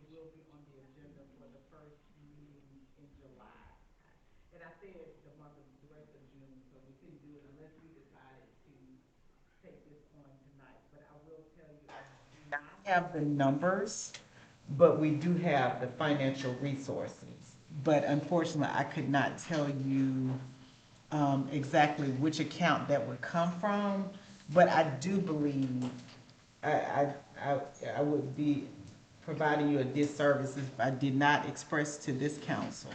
it will be on the agenda for the first meeting in July. And I said the rest of June, so we couldn't do it unless we decided to take this on tonight. But I will tell you, I do not have the numbers, but we do have the financial resources. But unfortunately, I could not tell you exactly which account that would come from. But I do believe I, I, I, I would be providing you a disservice if I did not express to this council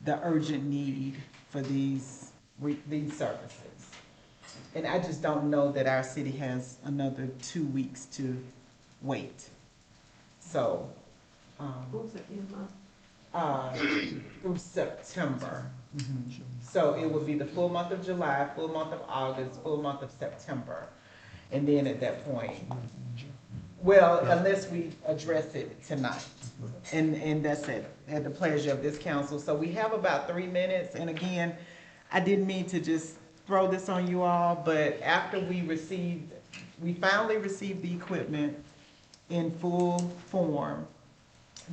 the urgent need for these services. And I just don't know that our city has another 2 weeks to wait. So, What was the end month? uh, through September. So it would be the full month of July, full month of August, full month of September. And then at that point, well, unless we address it tonight. And that's it, at the pleasure of this council. So we have about 3 minutes, and again, I didn't mean to just throw this on you all, but after we finally received the equipment in full form,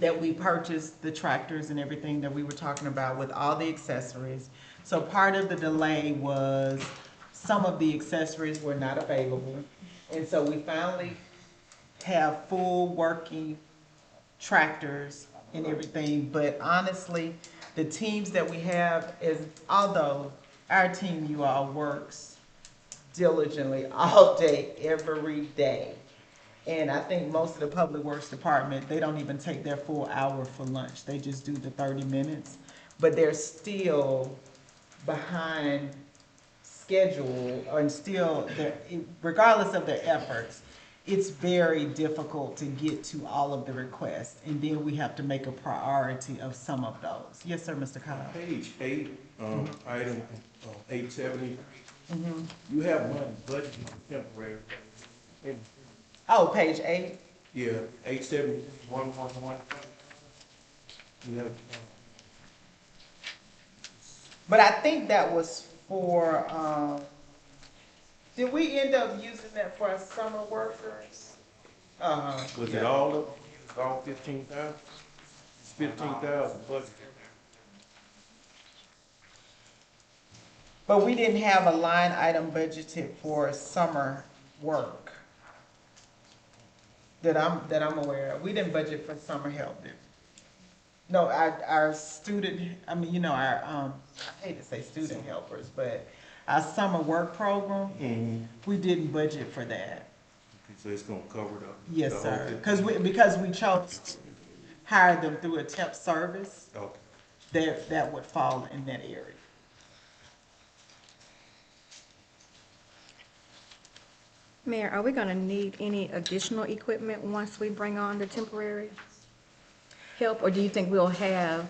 that we purchased the tractors and everything that we were talking about with all the accessories. So part of the delay was some of the accessories were not available. And so we finally have full working tractors and everything. But honestly, the teams that we have is, although our team, you all, works diligently all day, every day. And I think most of the public works department, they don't even take their full hour for lunch. They just do the 30 minutes. But they're still behind schedule, and still, regardless of their efforts, it's very difficult to get to all of the requests. And then we have to make a priority of some of those. Yes, sir, Mr. Kyle. Page 8, item 870, you have money budgeted for temporary. And, Oh, page 8. yeah, 870, 111. You have, But I think that was for, did we end up using that for our summer workers? was it all of, all 15,000? It's 15,000 budget. But we didn't have a line item budgeted for summer work that I'm aware of. We didn't budget for summer help, did we? No, our student, I mean, I hate to say student helpers, but our summer work program, we didn't budget for that. So it's gonna cover the. Yes, the whole sir. 15? Because we chose to hire them through a temp service, Okay. that would fall in that area. Mayor, are we gonna need any additional equipment once we bring on the temporary help, or do you think we'll have?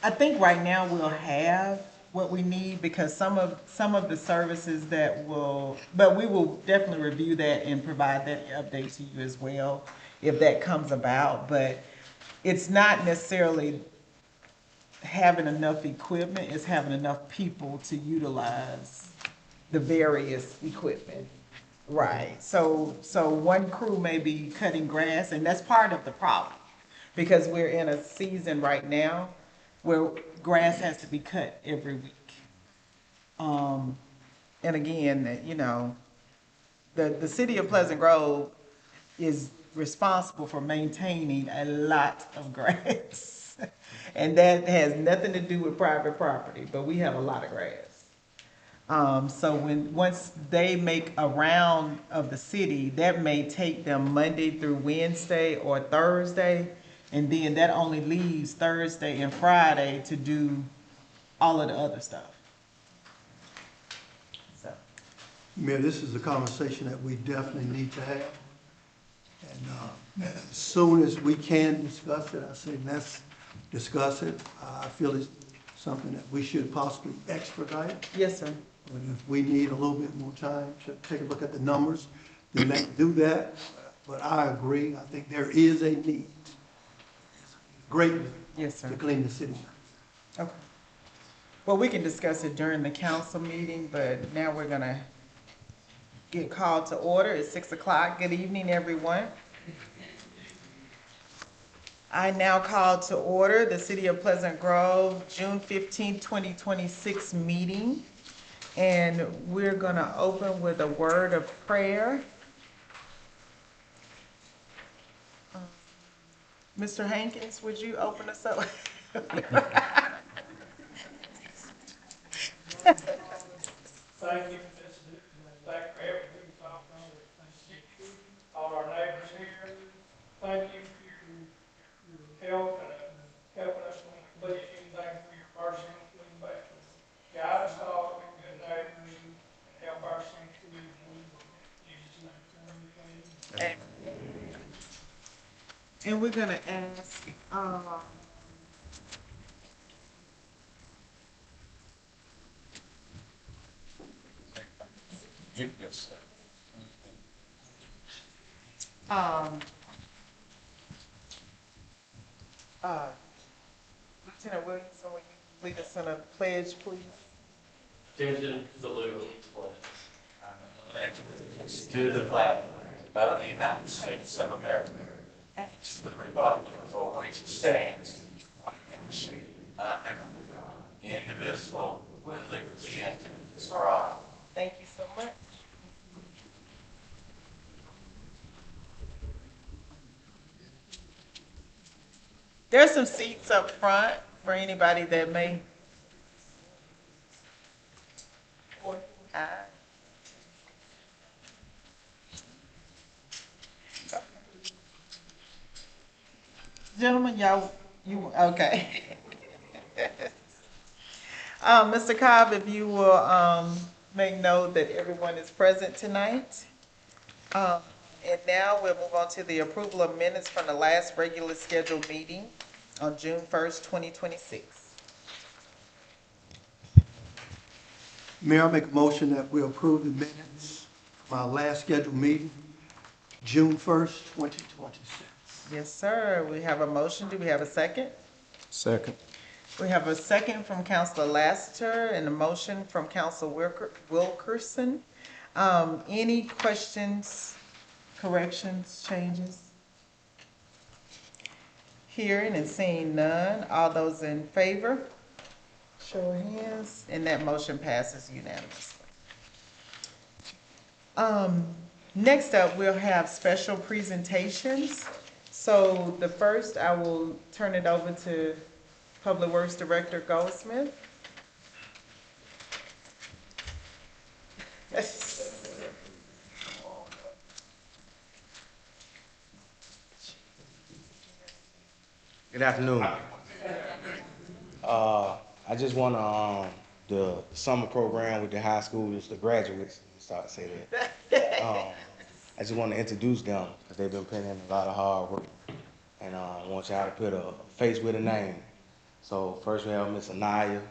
I think right now we'll have what we need, because some of the services but we will definitely review that and provide that update to you as well, if that comes about. But it's not necessarily having enough equipment, it's having enough people to utilize the various equipment. Right, so one crew may be cutting grass, and that's part of the problem, because we're in a season right now where grass has to be cut every week. And again, the city of Pleasant Grove is responsible for maintaining a lot of grass. And that has nothing to do with private property, but we have a lot of grass. So once they make a round of the city, that may take them Monday through Wednesday or Thursday, and then that only leaves Thursday and Friday to do all of the other stuff. So, Mayor, this is a conversation that we definitely need to have. And as soon as we can discuss it, I say let's discuss it. I feel it's something that we should possibly expedite. yes, sir. But if we need a little bit more time to take a look at the numbers, then let's do that. But I agree, I think there is a need, great need, Yes, sir. to clean the city. Okay. Well, we can discuss it during the council meeting, but now we're gonna get called to order. It's 6 o'clock. Good evening, everyone. I now call to order the City of Pleasant Grove, June 15, 2026 meeting. And we're gonna open with a word of prayer. Mr. Hankins, would you open us up? Thank you for this, thank you for everything you've done for all our neighbors here. Thank you for your help and helping us when we please you. Thank you for your mercy and clean back. Guide us all to be good neighbors and help our city to be in Jesus' name. And we're gonna ask, um, Lieutenant Williamson, will you lead us in a pledge, please? Attention to the legal to the flag of the United States of America, and to the republic for which it stands, one nation, under God, indivisible, with liberty and justice for all. Thank you so much. There's some seats up front for anybody that may. Gentlemen, okay. Mr. Cobb, if you will, make note that everyone is present tonight. And now we'll move on to the approval of minutes from the last regular scheduled meeting on June 1st, 2026. Mayor, I make a motion that we approve the minutes from our last scheduled meeting, June 1st, 2026. Yes, sir. We have a motion. Do we have a second? Second. We have a second from Councilor Lassiter and a motion from Councilor Wilkerson. Any questions, corrections, changes? Hearing and seeing none. All those in favor? Show of hands, and that motion passes unanimously. Next up, we'll have special presentations. So the first, I will turn it over to Public Works Director Goldsmith. Good afternoon. I just want the summer program with the high schoolers, the graduates, start to say that. I just want to introduce them because they've been putting in a lot of hard work, and I want y'all to put a face with a name. So first we have Miss Anaya,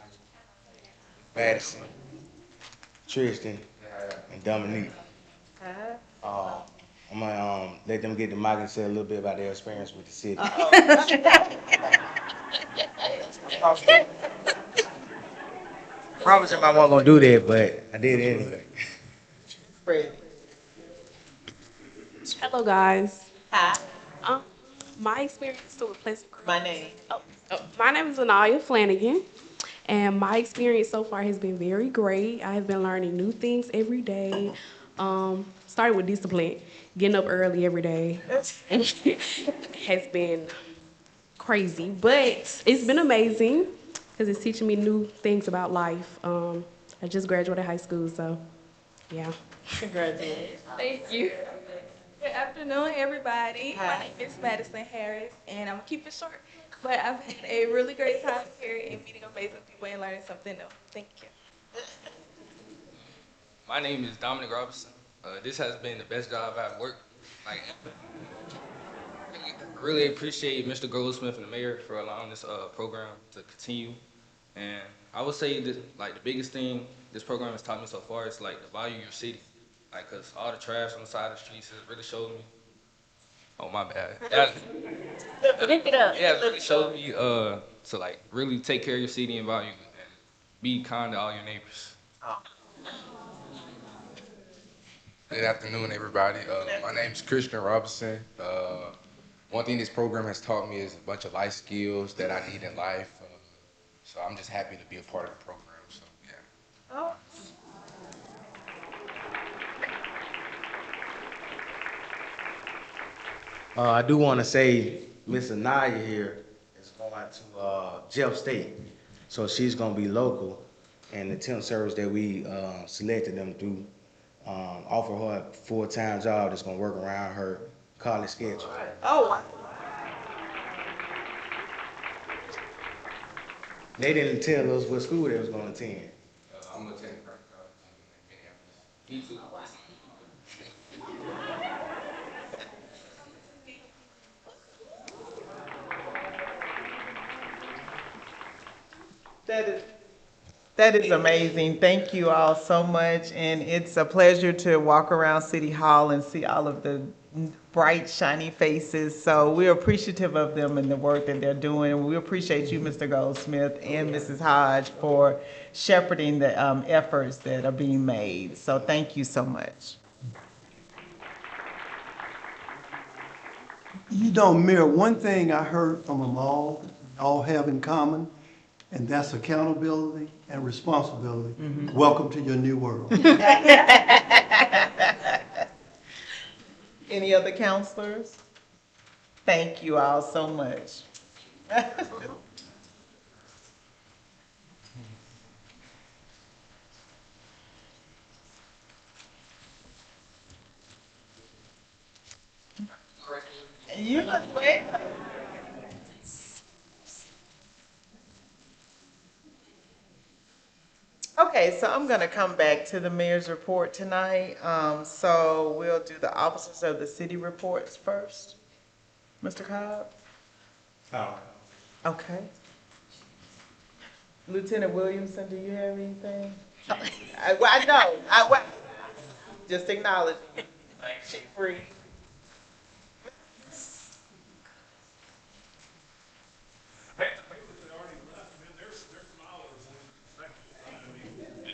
Madison, Tristan, and Dominique. I'm gonna let them get the mic and say a little bit about their experience with the city. Promise him I wasn't gonna do that, but I did it anyway. Ready. Hello, guys. Hi. My experience with Pleasant Grove. My name. My name is Anaya Flanagan, and my experience so far has been very great. I have been learning new things every day. Starting with discipline, getting up early every day has been crazy, but it's been amazing because it's teaching me new things about life. I just graduated high school, so yeah. Congratulations. Thank you. Good afternoon, everybody. Hi. My name is Madison Harris, and I'm gonna keep it short. But I've had a really great time here and meeting amazing people and learning something new. Thank you. My name is Dominic Robinson. This has been the best job I've worked. Like, really appreciate Mr. Goldsmith and the mayor for allowing this program to continue. And I would say that, like, the biggest thing this program has taught me so far is like the value of your city. Like, cause all the trash on the side of the streets has really showed me. Oh, my bad. Lift it up. Yeah, it really showed me to like really take care of your city and value it and be kind to all your neighbors. Good afternoon, everybody. My name is Christian Robinson. one thing this program has taught me is a bunch of life skills that I need in life. So I'm just happy to be a part of the program. So yeah. Oh. I do want to say Miss Anaya here is going to Jeff State, so she's going to be local, and the temp service that we selected them through offer her a full-time job that's going to work around her college schedule. Oh, wow. They didn't tell us what school they was going to attend. I'm going to attend Craig College in Minneapolis. That is amazing. Thank you all so much. And it's a pleasure to walk around City Hall and see all of the bright, shiny faces. So we're appreciative of them and the work that they're doing. And we appreciate you, Mr. Goldsmith and Mrs. Hodge, for shepherding the efforts that are being made. So thank you so much. You know, Mayor, one thing I heard from them all have in common, and that's accountability and responsibility. Mm-hmm. Welcome to your new world. Any other counselors? Thank you all so much. You look great. Okay, so I'm gonna come back to the mayor's report tonight. So we'll do the officers of the city reports first. Mr. Cobb? Oh. Okay. Lieutenant Williamson, do you have anything? I know, just acknowledge. Chief Reed.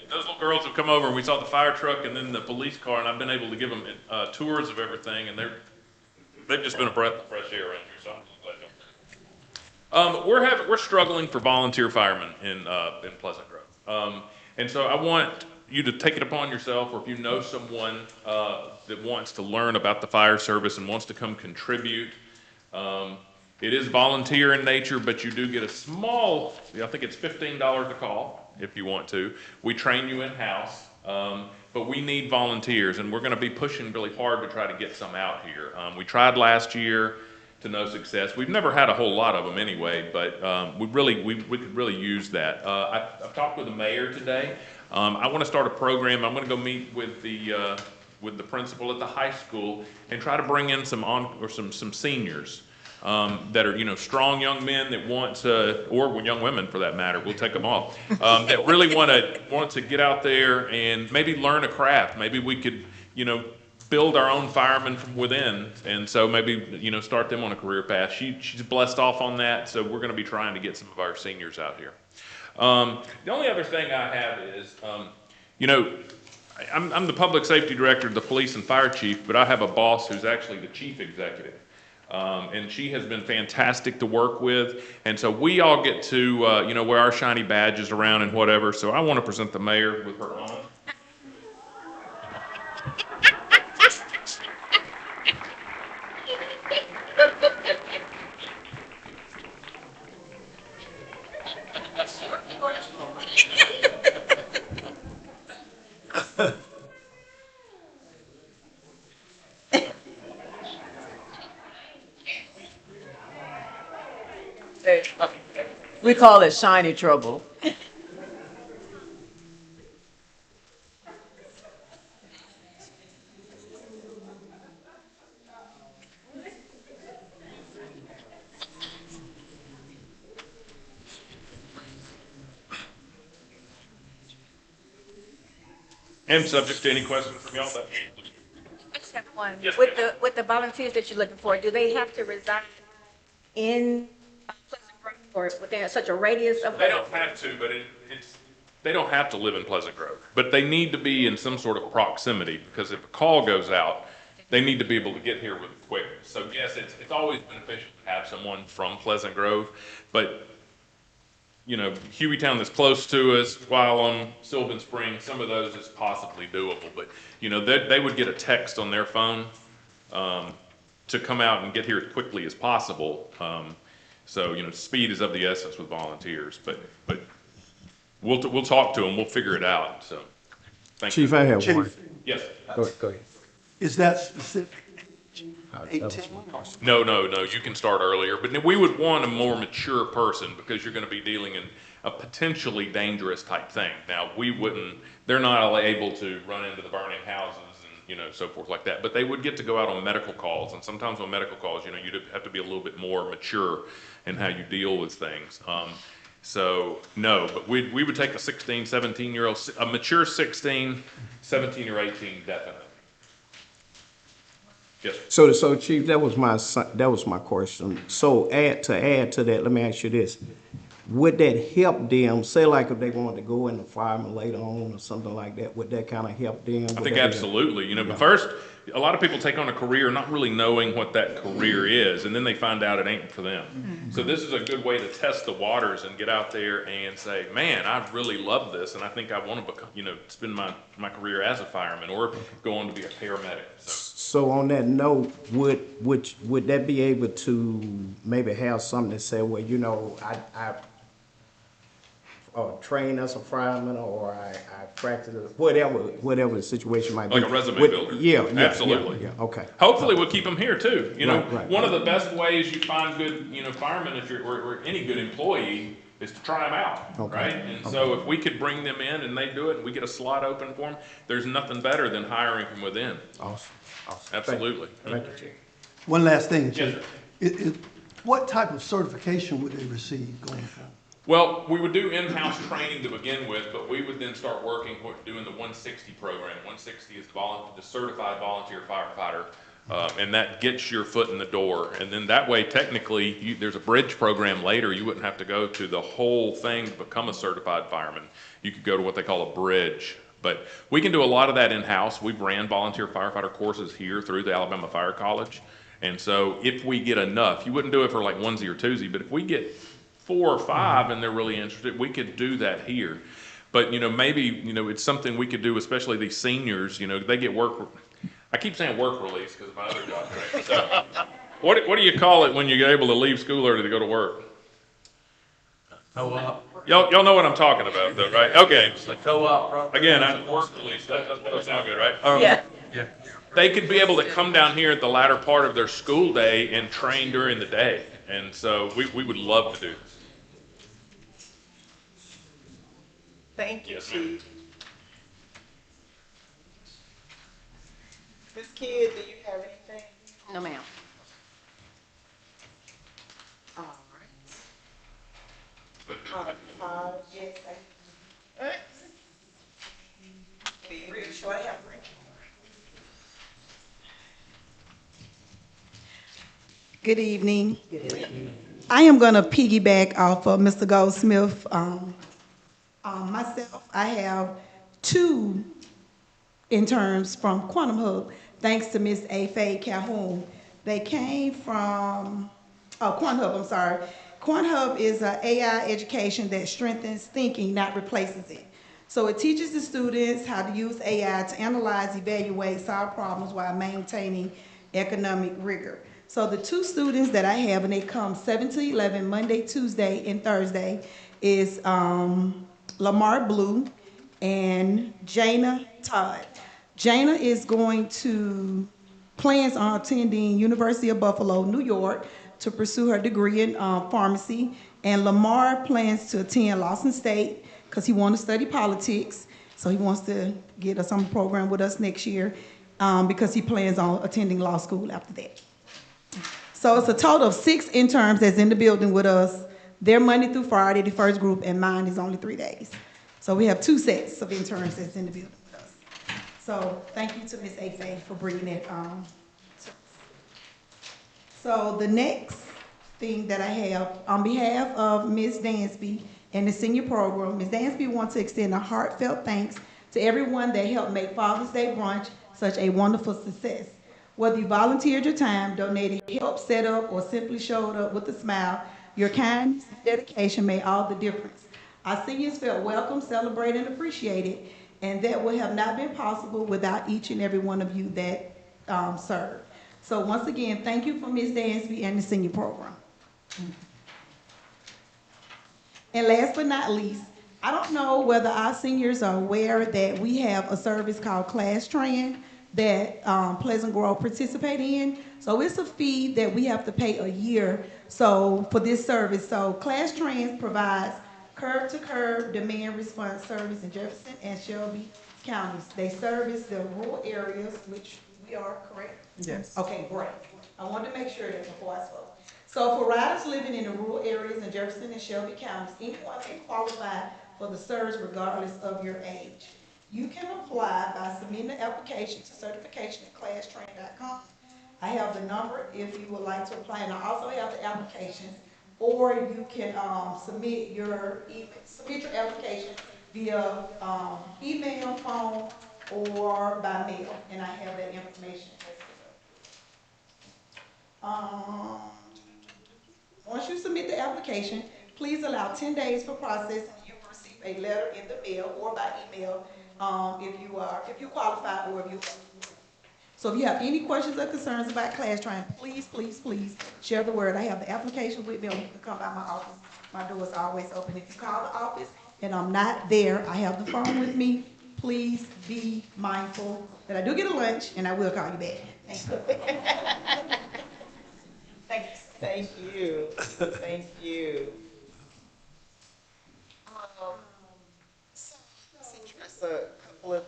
Those little girls have come over and we saw the fire truck and then the police car, and I've been able to give them tours of everything, and they've just been a breath of fresh air around here, so I'm just glad. We're struggling for volunteer firemen in Pleasant Grove, and so I want you to take it upon yourself, or if you know someone that wants to learn about the fire service and wants to come contribute. It is volunteer in nature, but you do get a small, I think it's $15 a call if you want to. We train you in-house, but we need volunteers, and we're going to be pushing really hard to try to get some out here. We tried last year to no success. We've never had a whole lot of them anyway, but we could really use that. I've talked with the mayor today. I want to start a program. I'm going to go meet with the principal at the high school and try to bring in some seniors. That are, strong young men that want to, or young women for that matter, we'll take them all, that really want to get out there and maybe learn a craft. Maybe we could, build our own firemen from within, and so maybe, start them on a career path. She's blessed off on that, so we're going to be trying to get some of our seniors out here. The only other thing I have is, I'm the public safety director, the police and fire chief, but I have a boss who's actually the chief executive. And she has been fantastic to work with. And so we all get to, wear our shiny badges around and whatever. So I want to present the mayor with her on. We call it shiny trouble. And subject to any questions from y'all. I just have one. Yes, With the volunteers that you're looking for, do they have to reside in Pleasant Grove or within such a radius of? They don't have to, but they don't have to live in Pleasant Grove, but they need to be in some sort of proximity, because if a call goes out, they need to be able to get here really quick. So yes, it's always beneficial to have someone from Pleasant Grove, but you know, Hueytown that's close to us, while on Sylvan Springs, some of those is possibly doable. But, you know, they would get a text on their phone to come out and get here as quickly as possible. So, you know, speed is of the essence with volunteers. But we'll talk to them. We'll figure it out. So, thank you. Chief, I have Chief. one. Yes. Go ahead. Is that specific? 18? No. You can start earlier, but we would want a more mature person because you're going to be dealing in a potentially dangerous type thing. Now, they're not able to run into the burning houses and, you know, so forth like that, but they would get to go out on medical calls. And sometimes on medical calls, you know, you'd have to be a little bit more mature in how you deal with things. So no, but we would take a 16, 17-year-old, a mature 16, 17 or 18, definitely. Yes. So Chief, that was my question. So add to that, let me ask you this. Would that help them, say like if they wanted to go into fireman later on or something like that, would that kind of help them? I think absolutely. You know, but first, a lot of people take on a career not really knowing what that career is, and then they find out it ain't for them. Mm-hmm. So this is a good way to test the waters and get out there and say, man, I really love this, and I think I want to become, you know, spend my career as a fireman or go on to be a paramedic. So on that note, would that be able to maybe have something to say, well, you know, I train as a fireman, or I practice, whatever the situation might be. Like a resume builder. Yeah, absolutely. Yeah, okay. Hopefully we'll keep them here too. You know, Right. One of the best ways you find good, you know, firemen or any good employee is to try them out, Okay. right? And so if we could bring them in and they do it and we get a slot open for them, there's nothing better than hiring from within. Awesome. Absolutely. Thank you, Chief. One last thing, Yes, Chief. What type of certification would they receive going forward? Well, we would do in-house training to begin with, but we would then start working, doing the 160 program. 160 is the certified volunteer firefighter, and that gets your foot in the door. And then that way, technically, there's a bridge program later. You wouldn't have to go to the whole thing to become a certified fireman. You could go to what they call a bridge. But we can do a lot of that in-house. We've ran volunteer firefighter courses here through the Alabama Fire College. And so if we get enough, you wouldn't do it for like onesie or twosie, but if we get 4 or 5 and they're really interested, we could do that here. But, you know, maybe, you know, it's something we could do, especially these seniors, you know, they get work. I keep saying work release because of my other job. Right? So what do you call it when you're able to leave school early to go to work? Co-op. Y'all know what I'm talking about though, right? Okay. It's the co-op program. Again, work release, that doesn't sound good, right? Yeah. They could be able to come down here at the latter part of their school day and train during the day. And so we would love to do this. Thank you, Yes, Chief. Ms. Kidd, do you have anything? No, ma'am. All right. Yes, be really short, I have three. Good evening. I am going to piggyback off of Mr. Goldsmith. Myself, I have 2 interns from Quantum Hub, thanks to Ms. A. Faye Calhoun. They came from, Quantum Hub, I'm sorry. Quantum Hub is an AI education that strengthens thinking, not replaces it. So it teaches the students how to use AI to analyze, evaluate, solve problems while maintaining economic rigor. So the 2 students that I have, and they come 7 to 11, Monday, Tuesday, and Thursday, is Lamar Blue and Jana Todd. Jana is plans on attending University of Buffalo, New York, to pursue her degree in pharmacy. And Lamar plans to attend Lawson State because he wants to study politics. So he wants to get a summer program with us next year because he plans on attending law school after that. So it's a total of 6 interns that's in the building with us. They're Monday through Friday, the first group, and mine is only 3 days. So we have 2 sets of interns that's in the building with us. So thank you to Ms. Afe for bringing that to us. So the next thing that I have, on behalf of Ms. Dansby and the senior program, Ms. Dansby wants to extend a heartfelt thanks to everyone that helped make Father's Day brunch such a wonderful success. Whether you volunteered your time, donated help, set up, or simply showed up with a smile, your kindness and dedication made all the difference. Our seniors felt welcome, celebrated, and appreciated, and that would have not been possible without each and every one of you that served. So once again, thank you for Ms. Dansby and the senior program. And last but not least, I don't know whether our seniors are aware that we have a service called Class Train that Pleasant Grove participate in. So it's a fee that we have to pay a year for this service. So Class Train provides curb-to-curb demand response service in Jefferson and Shelby counties. They service the rural areas, which we are, correct? Yes. Okay, great. I wanted to make sure that before I spoke. So for riders living in the rural areas in Jefferson and Shelby counties, anyone can qualify for the service regardless of your age. You can apply by submitting an application to certification at classtrain.com. I have the number if you would like to apply, and I also have the applications. Or you can submit your application via email, phone, or by mail, and I have that information. Once you submit the application, please allow 10 days for processing. You will receive a letter in the mail or by email if you qualify or if you. So if you have any questions or concerns about Class Train, please, please, please share the word. I have the application with me, or you can come by my office. My door is always open. If you call the office and I'm not there, I have the phone with me. Please be mindful that I do get a lunch and I will call you back. Thank you. Thanks. Thank you. Thank you. So let's address a couple of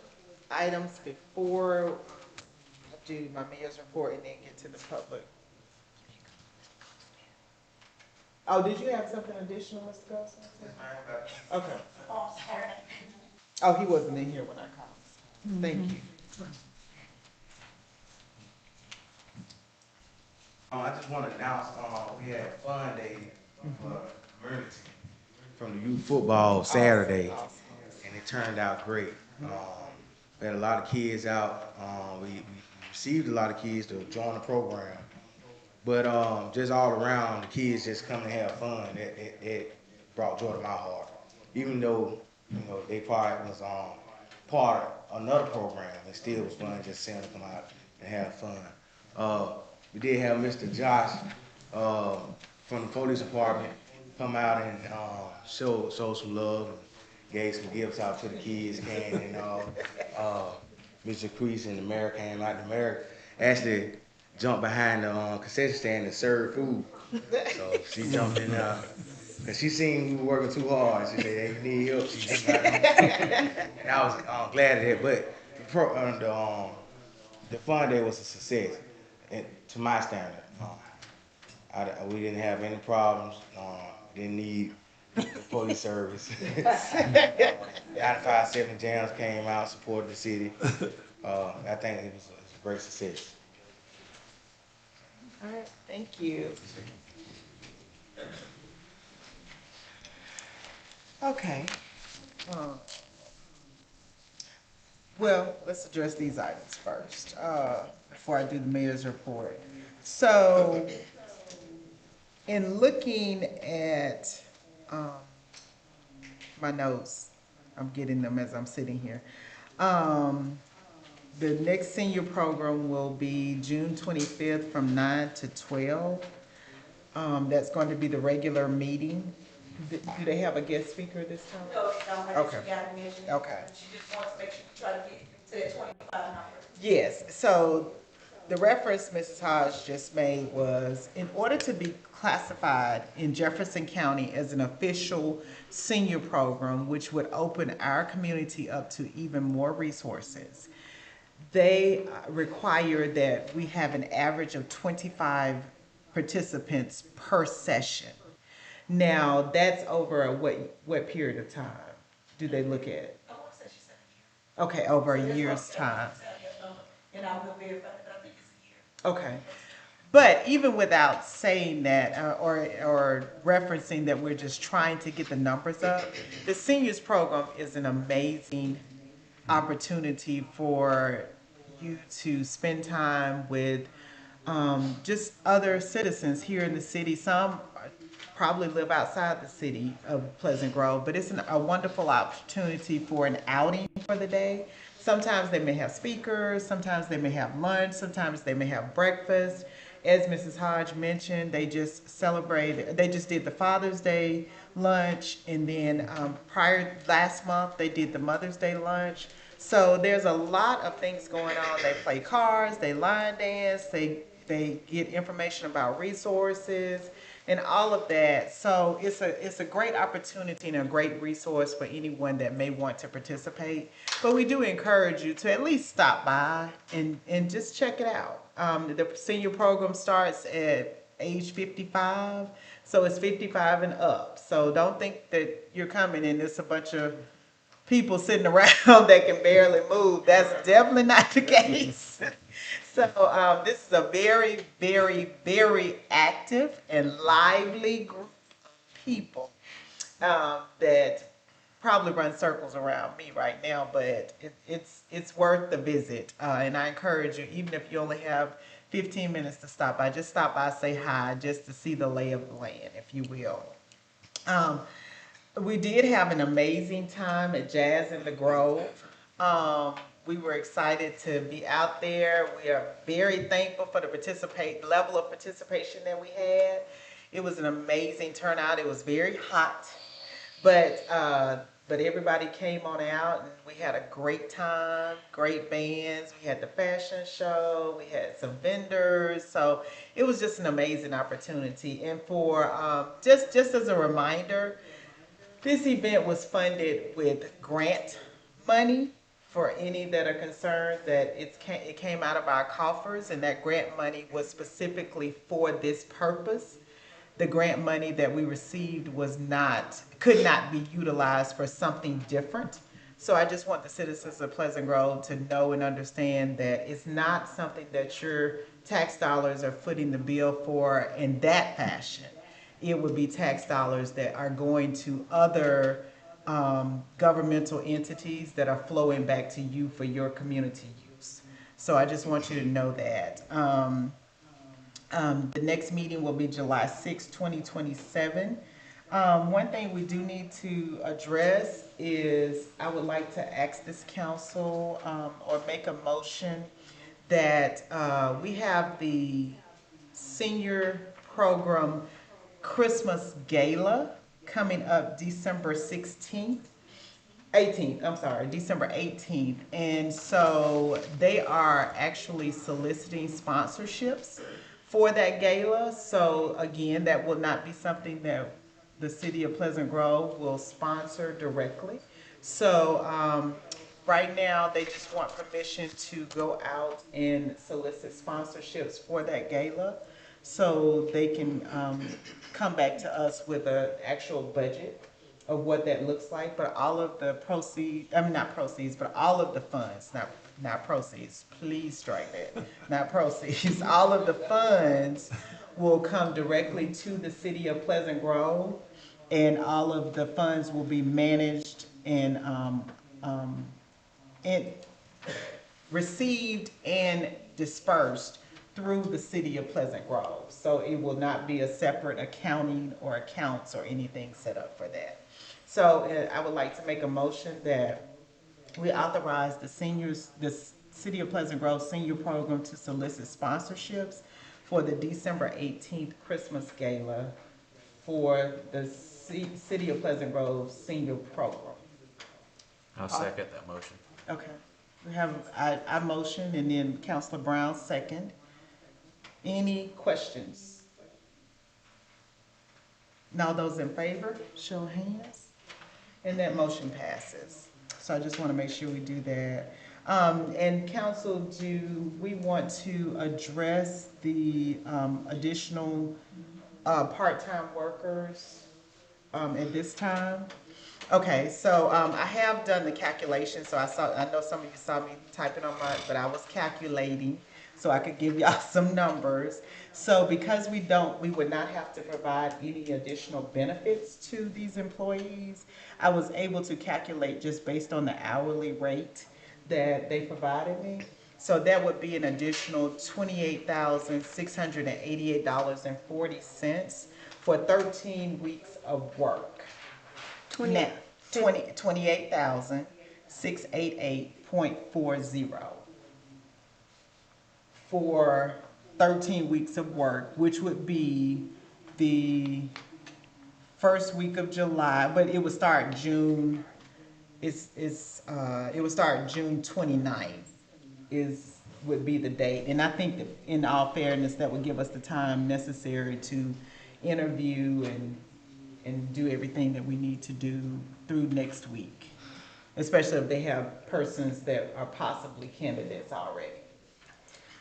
items before I do my mayor's report and then get to the public. Oh, did you have something additional, Mr. Golson? Okay. Oh, he wasn't in here when I called. Thank you. I just want to announce, we had a fun day for emergency from the youth football Saturday, and it turned out great. We had a lot of kids out. We received a lot of kids to join the program, but just all around, the kids just come and have fun. It brought joy to my heart, even though they part was part of another program. It still was fun just seeing them come out and have fun. We did have Mr. Josh from the police department come out and show some love and gave some gifts out to the kids, came and Mr. Crease and the mayor came out. The mayor actually jumped behind the concession stand and served food. So she jumped in there because she seen we were working too hard. She said, "Hey, you need help." She jumped out. And I was glad of that. But the fun day was a success. And to my standard, we didn't have any problems. Didn't need the police service. 957 Jams came out, supported the city. I think it was a great success. All right, thank you. Okay. Well, let's address these items first, before I do the mayor's report. So, in looking at my notes, I'm getting them as I'm sitting here. The next senior program will be June 25th from 9 to 12. That's going to be the regular meeting. Do they have a guest speaker this time? No, they don't. Okay. Okay. She just wants to make sure you try to get to that 25 number. Yes, so the reference Mrs. Hodge just made was, in order to be classified in Jefferson County as an official senior program, which would open our community up to even more resources, they require that we have an average of 25 participants per session. Now, that's over what period of time do they look at? Okay, over a year's time. And I will verify that, but I think it's a year. Okay. But even without saying that or referencing that we're just trying to get the numbers up, the seniors program is an amazing opportunity for you to spend time with just other citizens here in the city. Some probably live outside the city of Pleasant Grove, but it's a wonderful opportunity for an outing for the day. Sometimes they may have speakers, sometimes they may have lunch, sometimes they may have breakfast. As Mrs. Hodge mentioned, they just did the Father's Day lunch, and then last month, they did the Mother's Day lunch. So there's a lot of things going on. They play cards, they line dance, they get information about resources and all of that. So it's a great opportunity and a great resource for anyone that may want to participate. But we do encourage you to at least stop by and just check it out. The senior program starts at age 55, so it's 55 and up. So don't think that you're coming and it's a bunch of people sitting around that can barely move. That's definitely not the case. So this is a very, very, very active and lively group of people that probably run circles around me right now, but it's worth the visit. And I encourage you, even if you only have 15 minutes to stop by, just stop by, say hi, just to see the lay of the land, if you will. We did have an amazing time at Jazz in the Grove. We were excited to be out there. We are very thankful for the level of participation that we had. It was an amazing turnout. It was very hot, but everybody came on out and we had a great time, great bands. We had the fashion show, we had some vendors. So it was just an amazing opportunity. And for just as a reminder, this event was funded with grant money. For any that are concerned, that it came out of our coffers, and that grant money was specifically for this purpose. The grant money that we received could not be utilized for something different. So I just want the citizens of Pleasant Grove to know and understand that it's not something that your tax dollars are footing the bill for in that fashion. It would be tax dollars that are going to other governmental entities that are flowing back to you for your community use. So I just want you to know that. The next meeting will be July 6, 2027. One thing we do need to address is I would like to ask this council or make a motion that we have the senior program Christmas Gala coming up December 18th. And so they are actually soliciting sponsorships for that gala. So again, that will not be something that the city of Pleasant Grove will sponsor directly. So right now, they just want permission to go out and solicit sponsorships for that gala, so they can come back to us with an actual budget of what that looks like. But all of the all of the funds, not proceeds, please strike that, not proceeds, all of the funds will come directly to the city of Pleasant Grove, and all of the funds will be managed and received and dispersed through the city of Pleasant Grove. So it will not be a separate accounting or accounts or anything set up for that. So I would like to make a motion that we authorize the City of Pleasant Grove Senior Program to solicit sponsorships for the December 18th Christmas Gala for the City of Pleasant Grove Senior Program. I'll second that motion. Okay. We have, I motion, and then Councilor Brown second. Any questions? Now those in favor, show of hands. And that motion passes. So I just want to make sure we do that. And council, do we want to address the additional part-time workers at this time? Okay, so I have done the calculation, so I know some of you saw me typing on mine, but I was calculating so I could give y'all some numbers. So because we would not have to provide any additional benefits to these employees, I was able to calculate just based on the hourly rate that they provided me. So that would be an additional $28,688.40 for 13 weeks of work. Now, 28,688.40 for 13 weeks of work, which would be the first week of July, but it would start June. It would start June 29th would be the date. And I think that in all fairness, that would give us the time necessary to interview and do everything that we need to do through next week, especially if they have persons that are possibly candidates already.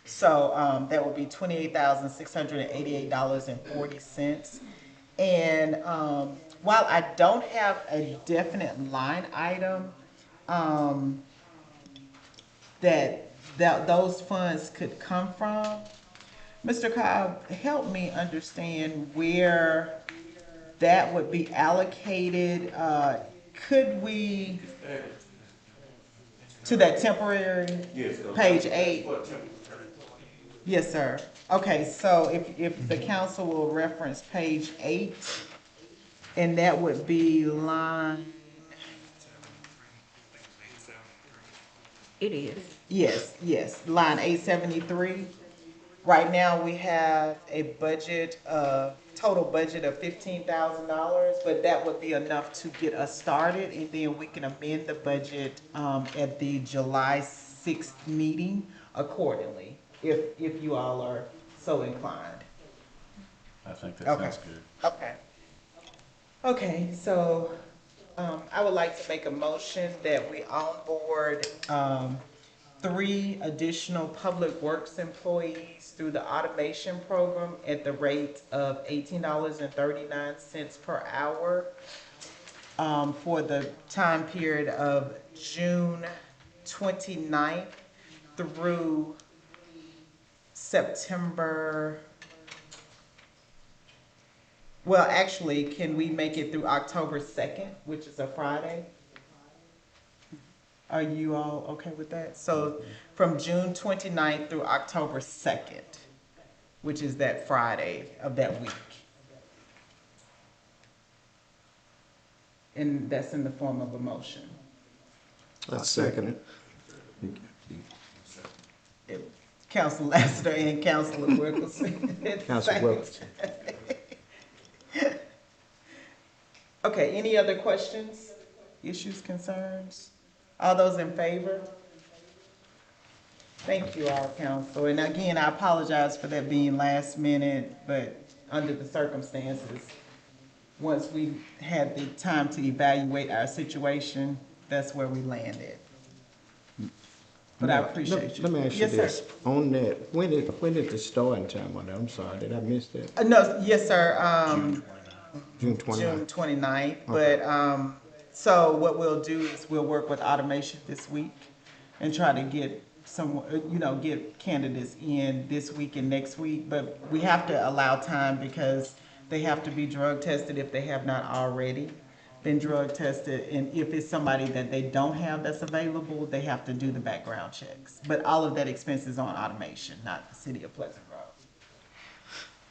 So that would be $28,688.40. And while I don't have a definite line item that those funds could come from, Mr. Cobb, help me understand where that would be allocated. Could we, to that temporary? Yes. Page 8? Yes, sir. Okay, so if the council will reference page 8, and that would be line. It is. Yes, line 873. Right now, we have a total budget of $15,000, but that would be enough to get us started, and then we can amend the budget at the July 6th meeting accordingly, if you all are so inclined. I think that sounds good. Okay, so I would like to make a motion that we onboard 3 additional public works employees through the automation program at the rate of $18.39 per hour for the time period of June 29th through September. Well, actually, can we make it through October 2nd, which is a Friday? Are you all okay with that? So from June 29th through October 2nd, which is that Friday of that week. And that's in the form of a motion. I second it. Councilor Lassiter and Councilor Wilkerson. Councilor Wilkerson. Okay, any other questions, issues, concerns? All those in favor? Thank you all, council. And again, I apologize for that being last minute, but under the circumstances, once we had the time to evaluate our situation, that's where we landed. But I appreciate you. Let me ask you Yes, this. sir. On that, when did the starting time on that? I'm sorry, did I miss that? No, yes, sir. June 29th. June 29th. Okay. But so what we'll do is we'll work with automation this week and try to get get candidates in this week and next week. But we have to allow time because they have to be drug tested if they have not already been drug tested. And if it's somebody that they don't have that's available, they have to do the background checks. But all of that expense is on automation, not the city of Pleasant Grove.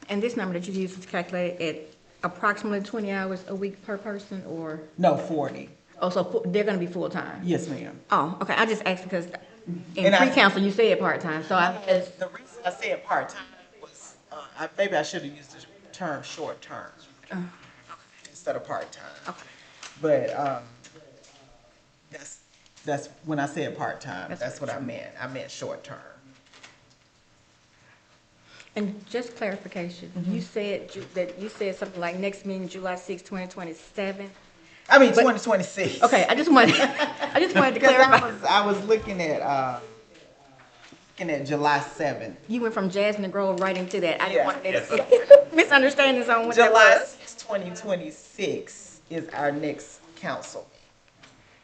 And this number that you use is calculated at approximately 20 hours a week per person, or? No, 40. Oh, so they're gonna be full-time? Yes, ma'am. Oh, okay, I just asked because in And pre-council, you said part-time, so the reason I said part-time was, maybe I should have used the term short-term instead of part-time. Okay. But that's when I said part-time, that's what I meant. I meant short-term. And just clarification, you said you said something like next meeting, July 6, 2027? I mean, 2026. Okay, I just wanted to clarify. I was looking at July 7th. You went from Jasmine Grove right into that. I didn't want Yes. misunderstandings on what that July was. 6, 2026 is our next council meeting,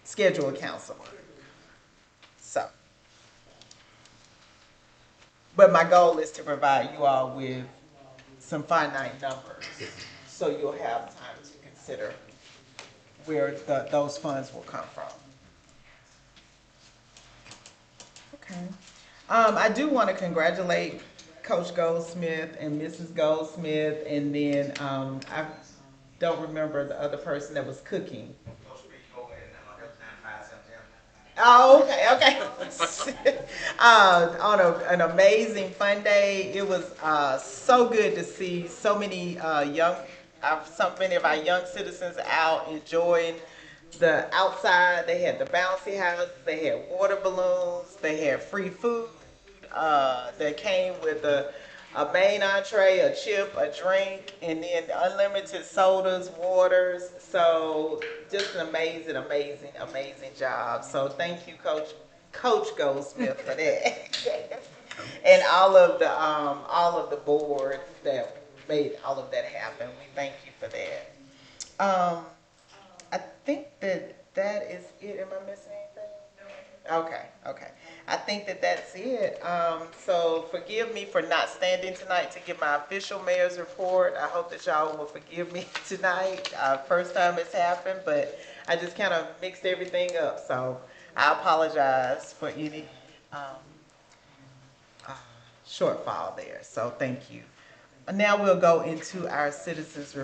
scheduled council meeting. So, but my goal is to provide you all with some finite numbers, so you'll have time to consider where those funds will come from. Okay. I do want to congratulate Coach Goldsmith and Mrs. Goldsmith, and then I don't remember the other person that was cooking. Oh, okay, okay. On an amazing fun day. It was so good to see so many so many of our young citizens out enjoying the outside. They had the bouncy houses, they had water balloons, they had free food that came with a main entree, a chip, a drink, and then unlimited sodas, waters. So just an amazing, amazing, amazing job. So thank you, Coach Goldsmith, for that, and all of the board that made all of that happen. We thank you for that. I think that is it. Am I missing anything? Okay, okay. I think that's it. So forgive me for not standing tonight to give my official mayor's report. I hope that y'all will forgive me tonight. First time it's happened, but I just kind of mixed everything up. So I apologize for any shortfall there. So thank you. Now we'll go into our citizens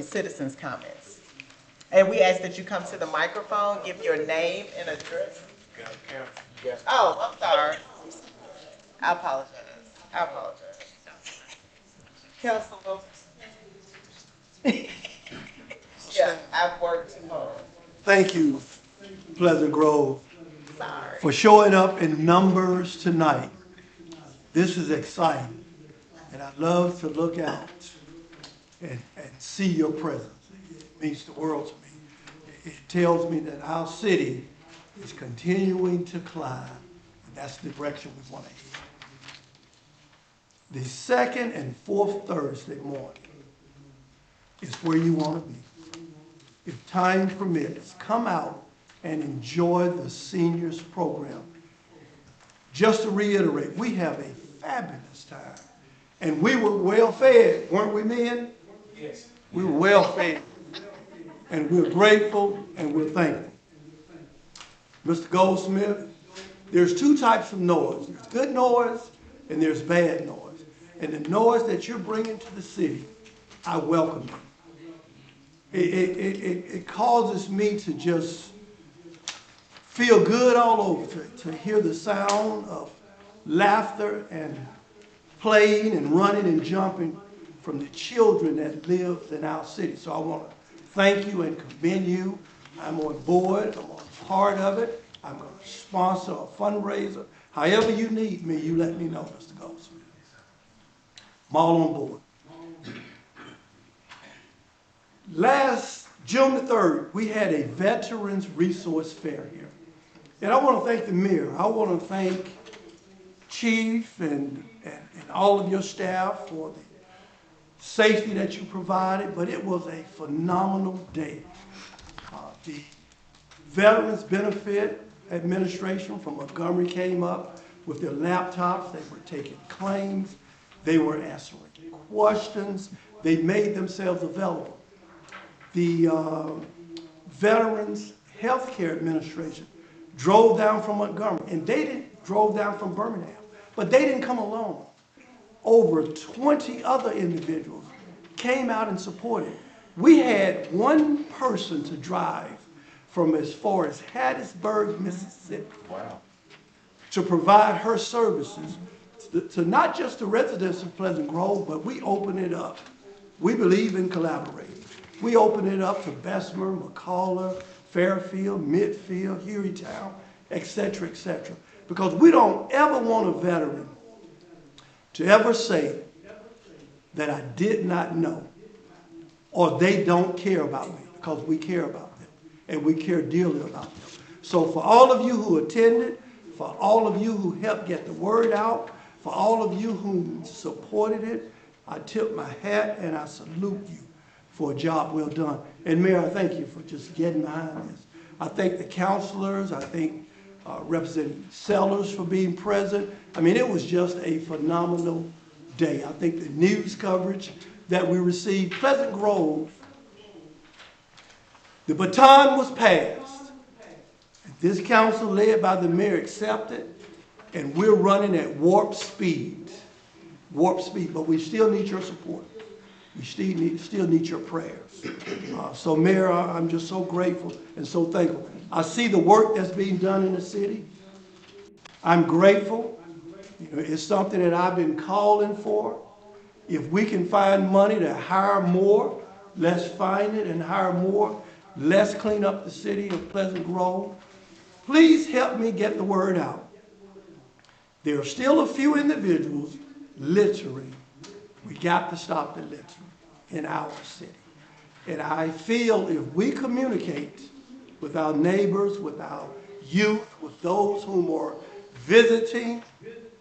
citizens comments. And we ask that you come to the microphone, give your name and address. Oh, I'm sorry. I apologize. I apologize. Councilwoman. Yeah, I've worked too hard. Thank you, Pleasant Grove, Sorry. for showing up in numbers tonight. This is exciting, and I love to look out and see your presence. It means the world to me. It tells me that our city is continuing to climb, and that's the direction we want to head. The second and fourth Thursday morning is where you want to be. If time permits, come out and enjoy the seniors program. Just to reiterate, we have a fabulous time. And we were well fed, weren't we, men? Yes. We were well fed. And we're grateful and we're thankful. Mr. Goldsmith, there's two types of noise. There's good noise and there's bad noise. And the noise that you're bringing to the city, I welcome it. It causes me to just feel good all over, to hear the sound of laughter and playing and running and jumping from the children that live in our city. So I want to thank you and commend you. I'm on board. I'm on part of it. I'm going to sponsor a fundraiser. However you need me, you let me know, Mr. Goldsmith. I'm all on board. Last June the 3rd, we had a Veterans Resource Fair here. And I want to thank the mayor. I want to thank Chief and all of your staff for the safety that you provided, but it was a phenomenal day. The Veterans Benefit Administration from Montgomery came up with their laptops. They were taking claims. They were answering questions. They made themselves available. The Veterans Healthcare Administration drove down from Montgomery, and drove down from Birmingham, but they didn't come alone. Over 20 other individuals came out and supported. We had one person to drive from as far as Hattiesburg, Mississippi, to provide her services to not just the residents of Pleasant Grove, but we open it up. We believe in collaborating. We open it up to Bessemer, McCullough, Fairfield, Midfield, Hueytown, et cetera, because we don't ever want a veteran to ever say that I did not know or they don't care about me, because we care about them and we care dearly about them. So for all of you who attended, for all of you who helped get the word out, for all of you who supported it, I tip my hat and I salute you for a job well done. And Mayor, I thank you for just getting behind this. I thank the counselors. I thank Representative Sellers for being present. I mean, it was just a phenomenal day. I think the news coverage that we received, Pleasant Grove, the baton was passed. This council, led by the mayor, accepted, and we're running at warp speed, but we still need your support. We still need your prayers. So Mayor, I'm just so grateful and so thankful. I see the work that's being done in the city. I'm grateful. You know, it's something that I've been calling for. If we can find money to hire more, let's find it and hire more. Let's clean up the city of Pleasant Grove. Please help me get the word out. There are still a few individuals littering. We got to stop the littering in our city. And I feel if we communicate with our neighbors, with our youth, with those whom are visiting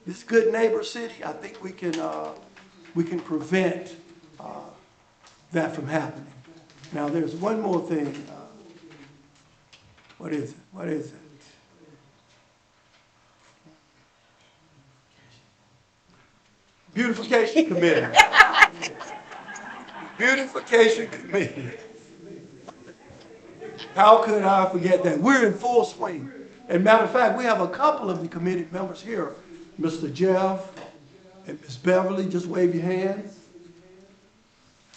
this good neighbor city, I think we can prevent that from happening. Now, there's one more thing. What is it? What is it? Beautification Committee. Beautification Committee. How could I forget that? We're in full swing. And matter of fact, we have a couple of the committee members here. Mr. Jeff and Ms. Beverly, just wave your hands.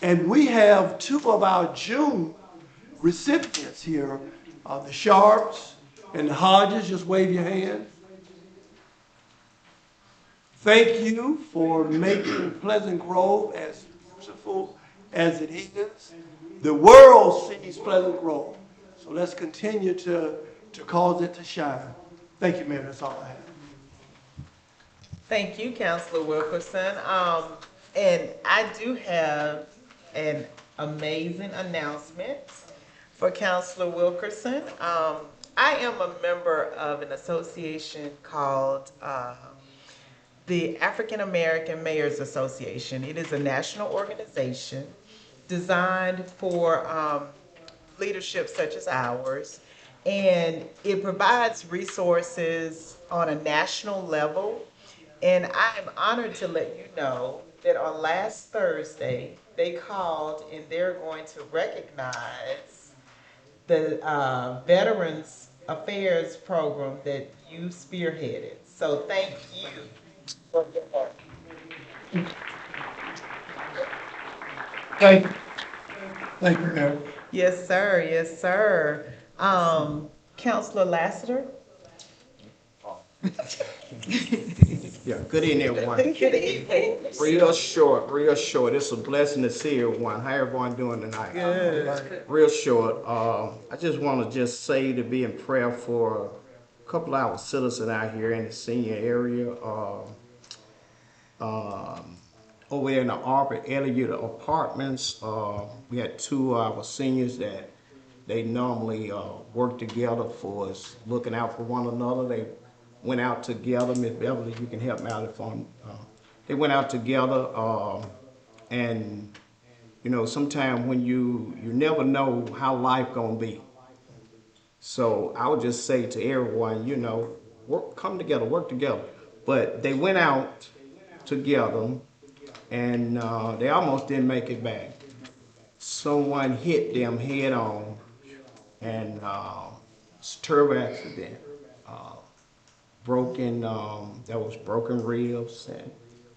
And we have two of our June recipients here, the Sharps and the Hodges, just wave your hands. Thank you for making Pleasant Grove as beautiful as it is. The world sees Pleasant Grove, so let's continue to cause it to shine. Thank you, Mayor. That's all I have. Thank you, Councilor Wilkerson. And I do have an amazing announcement for Councilor Wilkerson. I am a member of an association called the African American Mayors Association. It is a national organization designed for leadership such as ours, and it provides resources on a national level. And I am honored to let you know that on last Thursday, they called and they're going to recognize the Veterans Affairs program that you spearheaded. So thank you for your work. Thank you. Thank you, Mayor. Yes, sir. Yes, sir. Councilor Lassiter? Yeah, good evening, everyone. Good evening. Real short, real short. It's a blessing to see everyone. How everyone doing tonight? Good. Real short. I just want to just say to be in prayer for a couple of our citizens out here in the senior area. Over there in the Arbor Elliott Apartments, we had two of our seniors that they normally work together for us, looking out for one another. They went out together. Miss Beverly, you can help me out if I'm. They went out together, and you know, sometimes when you never know how life gonna be. So I would just say to everyone, you know, come together, work together. But they went out together, and they almost didn't make it back. Someone hit them head on, and it's a terrible accident. There was broken ribs, and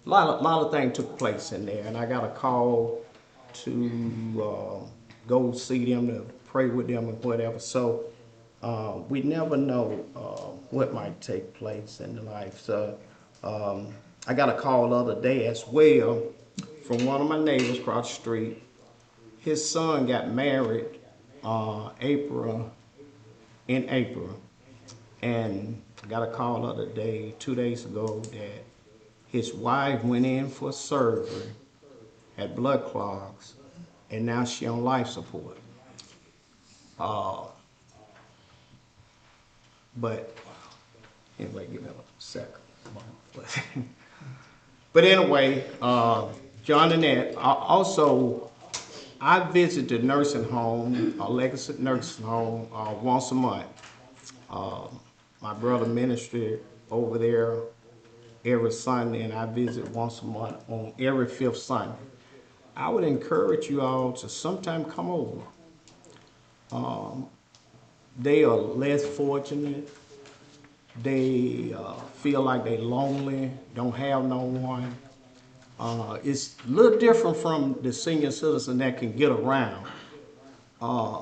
a lot of things took place in there. And I got a call to go see them, to pray with them and whatever. So we never know what might take place in life. So I got a call the other day as well from one of my neighbors across the street. His son got married in April. And I got a call the other day, 2 days ago, that his wife went in for surgery, had blood clots, and now she on life support. But anyway, give me a second. But anyway, John and Annette, I visit the nursing home, Legacy Nursing Home, once a month. My brother ministered over there every Sunday, and I visit once a month on every fifth Sunday. I would encourage you all to sometime come over. They are less fortunate They feel like they lonely, don't have no one. It's a little different from the senior citizen that can get around. Uh,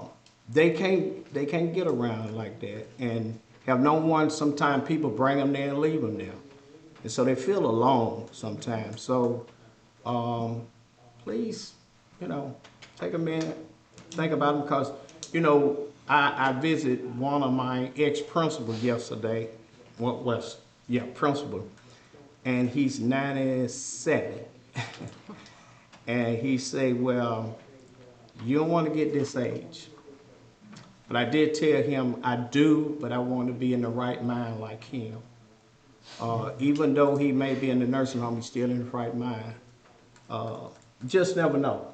they can't get around like that and have no one. Sometimes people bring them there and leave them there, and so they feel alone sometimes. So please, take a minute, think about them, because I visited one of my ex-principals yesterday. What was principal, and he's 97, and he said, "Well, you don't want to get this age." But I did tell him I do, but I want to be in the right mind like him. Even though he may be in the nursing home, he's still in the right mind. Just never know.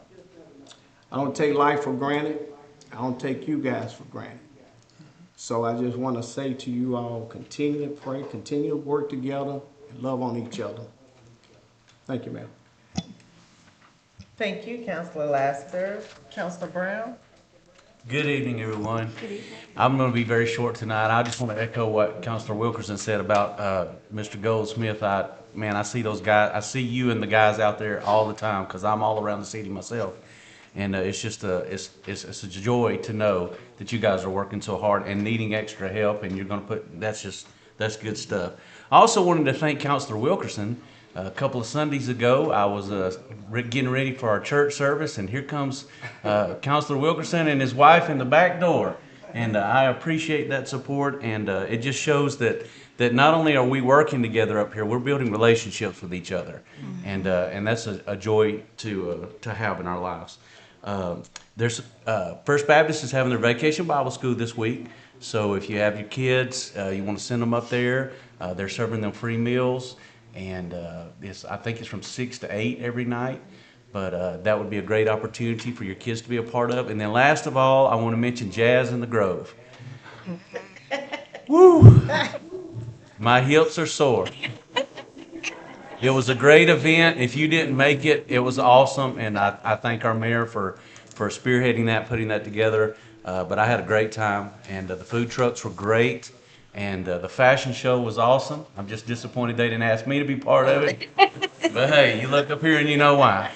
I don't take life for granted. I don't take you guys for granted. So I just want to say to you all, continue to pray, continue to work together, and love on each other. Thank you, ma'am. Thank you, Councilor Lassiter. Councilor Brown? Good evening, everyone. I'm going to be very short tonight. I just want to echo what Councilor Wilkerson said about Mr. Goldsmith. I see those guys. I see you and the guys out there all the time because I'm all around the city myself, and it's just it's a joy to know that you guys are working so hard and needing extra help, and you're going to put that's good stuff. I also wanted to thank Councilor Wilkerson. A couple of Sundays ago, I was getting ready for our church service, and here comes Councilor Wilkerson and his wife in the back door. And I appreciate that support, and it just shows that not only are we working together up here, we're building relationships with each other, and that's a joy to have in our lives. There's First Baptist is having their vacation Bible school this week, so if you have your kids, you want to send them up there. They're serving them free meals. And I think it's from 6 to 8 every night, but that would be a great opportunity for your kids to be a part of. And then last of all, I want to mention Jazz in the Grove. Woo! My hips are sore. It was a great event. If you didn't make it, it was awesome, and I thank our mayor for spearheading that, putting that together. But I had a great time, and the food trucks were great. And the fashion show was awesome. I'm just disappointed they didn't ask me to be part of it. But hey, you look up here and you know why.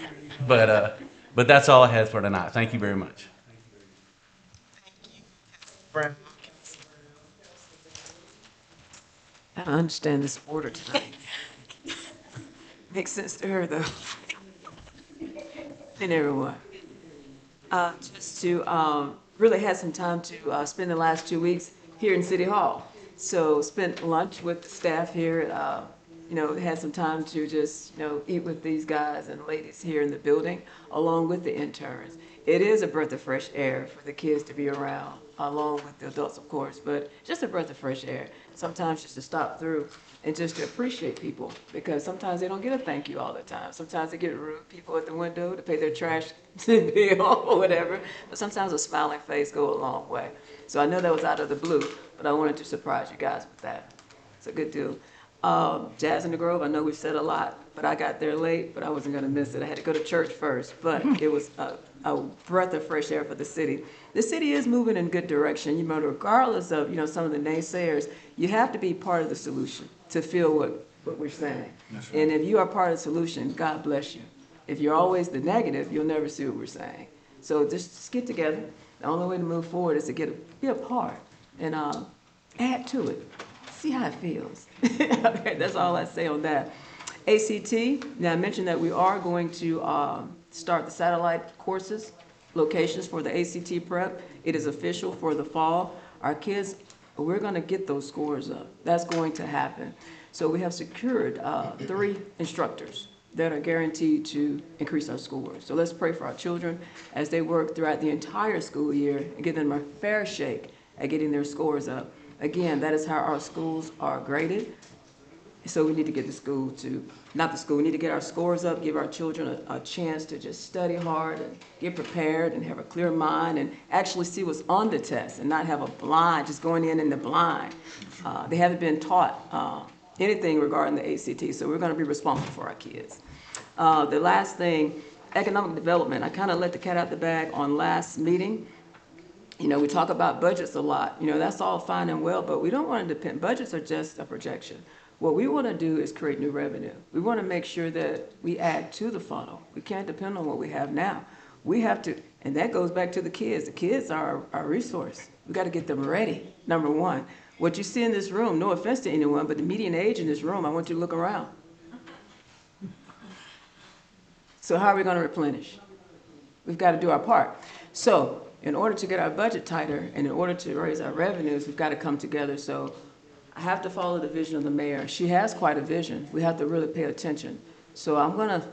But that's all I had for tonight. Thank you very much. Brown? I don't understand this order tonight. Makes sense to her, though. And everyone. Just to really had some time to spend the last 2 weeks here in City Hall. So spent lunch with the staff here, had some time to just, eat with these guys and ladies here in the building, along with the interns. It is a breath of fresh air for the kids to be around, along with the adults, of course, but just a breath of fresh air. Sometimes just to stop through and just to appreciate people, because sometimes they don't get a thank you all the time. Sometimes they get rude people at the window to pay their trash bill or whatever, but sometimes a smiling face goes a long way. So I know that was out of the blue, but I wanted to surprise you guys with that. It's a good deal. Jazz in the Grove, I know we've said a lot, but I got there late, but I wasn't going to miss it. I had to go to church first, but it was a breath of fresh air for the city. The city is moving in good direction. Regardless of, some of the naysayers, you have to be part of the solution to feel what we're saying. Right. And if you are part of the solution, God bless you. If you're always the negative, you'll never see what we're saying. So just get together. The only way to move forward is to be a part and add to it. See how it feels. Okay, that's all I say on that. ACT, now I mentioned that we are going to start the satellite courses, locations for the ACT prep. It is official for the fall. Our kids, we're going to get those scores up. That's going to happen. So we have secured 3 instructors that are guaranteed to increase our scores. So let's pray for our children as they work throughout the entire school year and give them a fair shake at getting their scores up. Again, that is how our schools are graded. So we need to get we need to get our scores up, give our children a chance to just study hard and get prepared and have a clear mind and actually see what's on the test and not have a blind, just going in the blind. They haven't been taught anything regarding the ACT, so we're going to be responsible for our kids. The last thing, economic development. I kind of let the cat out the bag on last meeting. You know, we talk about budgets a lot. You know, that's all fine and well, but we don't want to depend, budgets are just a projection. What we want to do is create new revenue. We want to make sure that we add to the funnel. We can't depend on what we have now. We have to, and that goes back to the kids. The kids are our resource. We got to get them ready, number one. What you see in this room, no offense to anyone, but the median age in this room, I want you to look around. So how are we going to replenish? We've got to do our part. So in order to get our budget tighter and in order to raise our revenues, we've got to come together. So I have to follow the vision of the mayor. She has quite a vision. We have to really pay attention. So I won't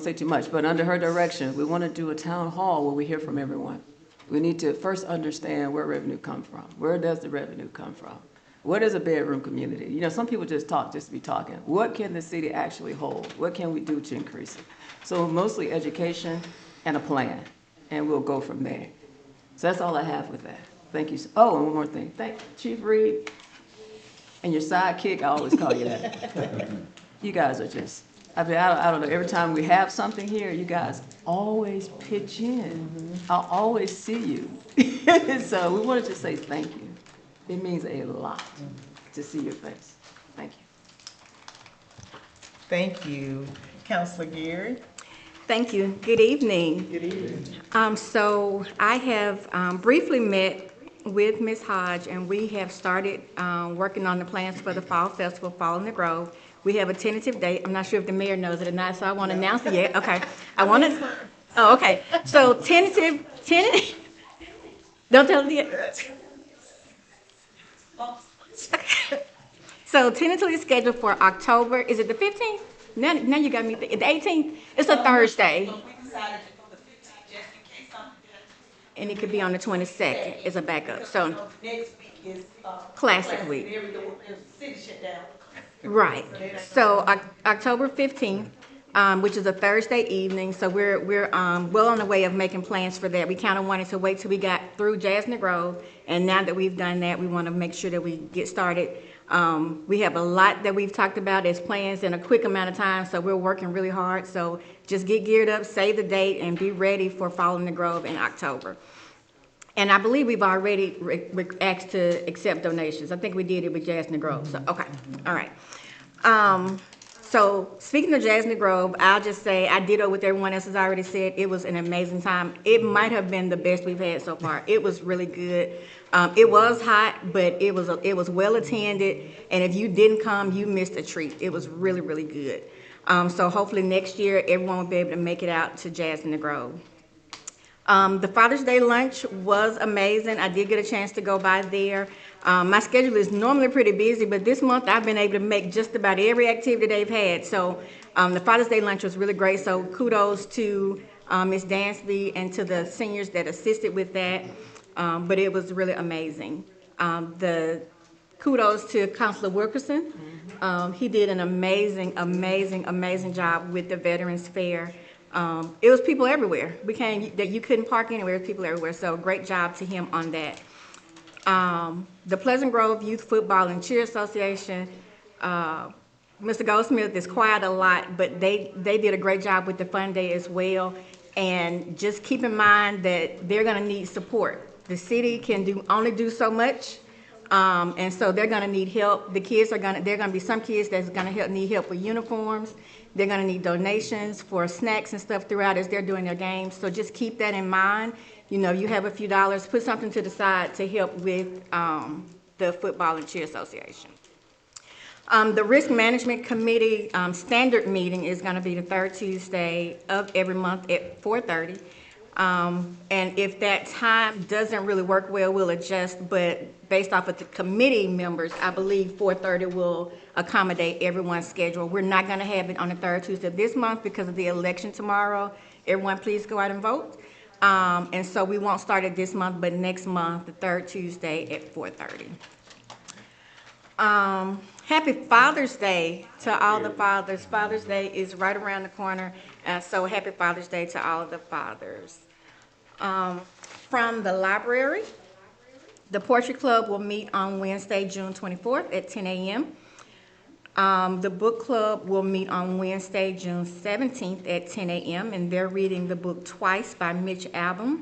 say too much, but under her direction, we want to do a town hall where we hear from everyone. We need to first understand where revenue comes from. Where does the revenue come from? What is a bedroom community? You know, some people just talk just to be talking. What can the city actually hold? What can we do to increase it? So mostly education and a plan, and we'll go from there. So that's all I have with that. Thank you. Oh, and one more thing. Thank you, Chief Reed and your sidekick. I always call you that. You guys are just, I mean, I don't know. Every time we have something here, you guys always pitch in. I'll always see you. So we wanted to say thank you. It means a lot to see your face. Thank you. Thank you. Councilor Geary? Thank you. Good evening. Good evening. So I have briefly met with Ms. Hodge, and we have started working on the plans for the Fall Festival, Fall in the Grove. We have a tentative date. I'm not sure if the mayor knows it or not, so I won't announce it yet. Okay. I want to, oh, okay. So tentative, don't tell them yet. So tentatively scheduled for October, is it the 15th? Now you got me thinking, the 18th? It's a Thursday. We decided to go the 15th just in case something does. And it could be on the 22nd as a backup. So Next week is, Classic week. There's city shut down. right. So October 15th, which is a Thursday evening. So we're well on the way of making plans for that. We kind of wanted to wait till we got through Jazz in the Grove, and now that we've done that, we want to make sure that we get started. We have a lot that we've talked about as plans in a quick amount of time, so we're working really hard. So just get geared up, save the date, and be ready for Fall in the Grove in October. And I believe we've already asked to accept donations. I think we did it with Jazz in the Grove. So okay, all right. So speaking of Jazz in the Grove, I'll just say I ditto what everyone else has already said. It was an amazing time. It might have been the best we've had so far. It was really good. It was hot, but it was well attended. And if you didn't come, you missed a treat. It was really, really good. So hopefully next year everyone will be able to make it out to Jazz in the Grove. The Father's Day lunch was amazing. I did get a chance to go by there. My schedule is normally pretty busy, but this month I've been able to make just about every activity they've had. So the Father's Day lunch was really great. So kudos to Ms. Dansby and to the seniors that assisted with that. But it was really amazing. The kudos to Councilor Wilkerson. He did an amazing, amazing, amazing job with the Veterans Fair. It was people everywhere. That you couldn't park anywhere, people everywhere. So great job to him on that. The Pleasant Grove Youth Football and Cheer Association, Mr. Goldsmith is quiet a lot, but they did a great job with the fun day as well. And just keep in mind that they're gonna need support. The city can only do so much, and so they're gonna need help. There are gonna be some kids that's gonna need help with uniforms. They're gonna need donations for snacks and stuff throughout as they're doing their games. So just keep that in mind. You know, you have a few dollars, put something to the side to help with the Football and Cheer Association. The Risk Management Committee standard meeting is gonna be the third Tuesday of every month at 4:30. And if that time doesn't really work well, we'll adjust, but based off of the committee members, I believe 4:30 will accommodate everyone's schedule. We're not gonna have it on the third Tuesday of this month because of the election tomorrow. Everyone please go out and vote. And so we won't start it this month, but next month, the third Tuesday at 4:30. Happy Father's Day to all the fathers. Father's Day is right around the corner, so happy Father's Day to all the fathers. From the library, the Poetry Club will meet on Wednesday, June 24th at 10 a.m. The book club will meet on Wednesday, June 17th at 10 a.m. and they're reading the book Twice by Mitch Albom.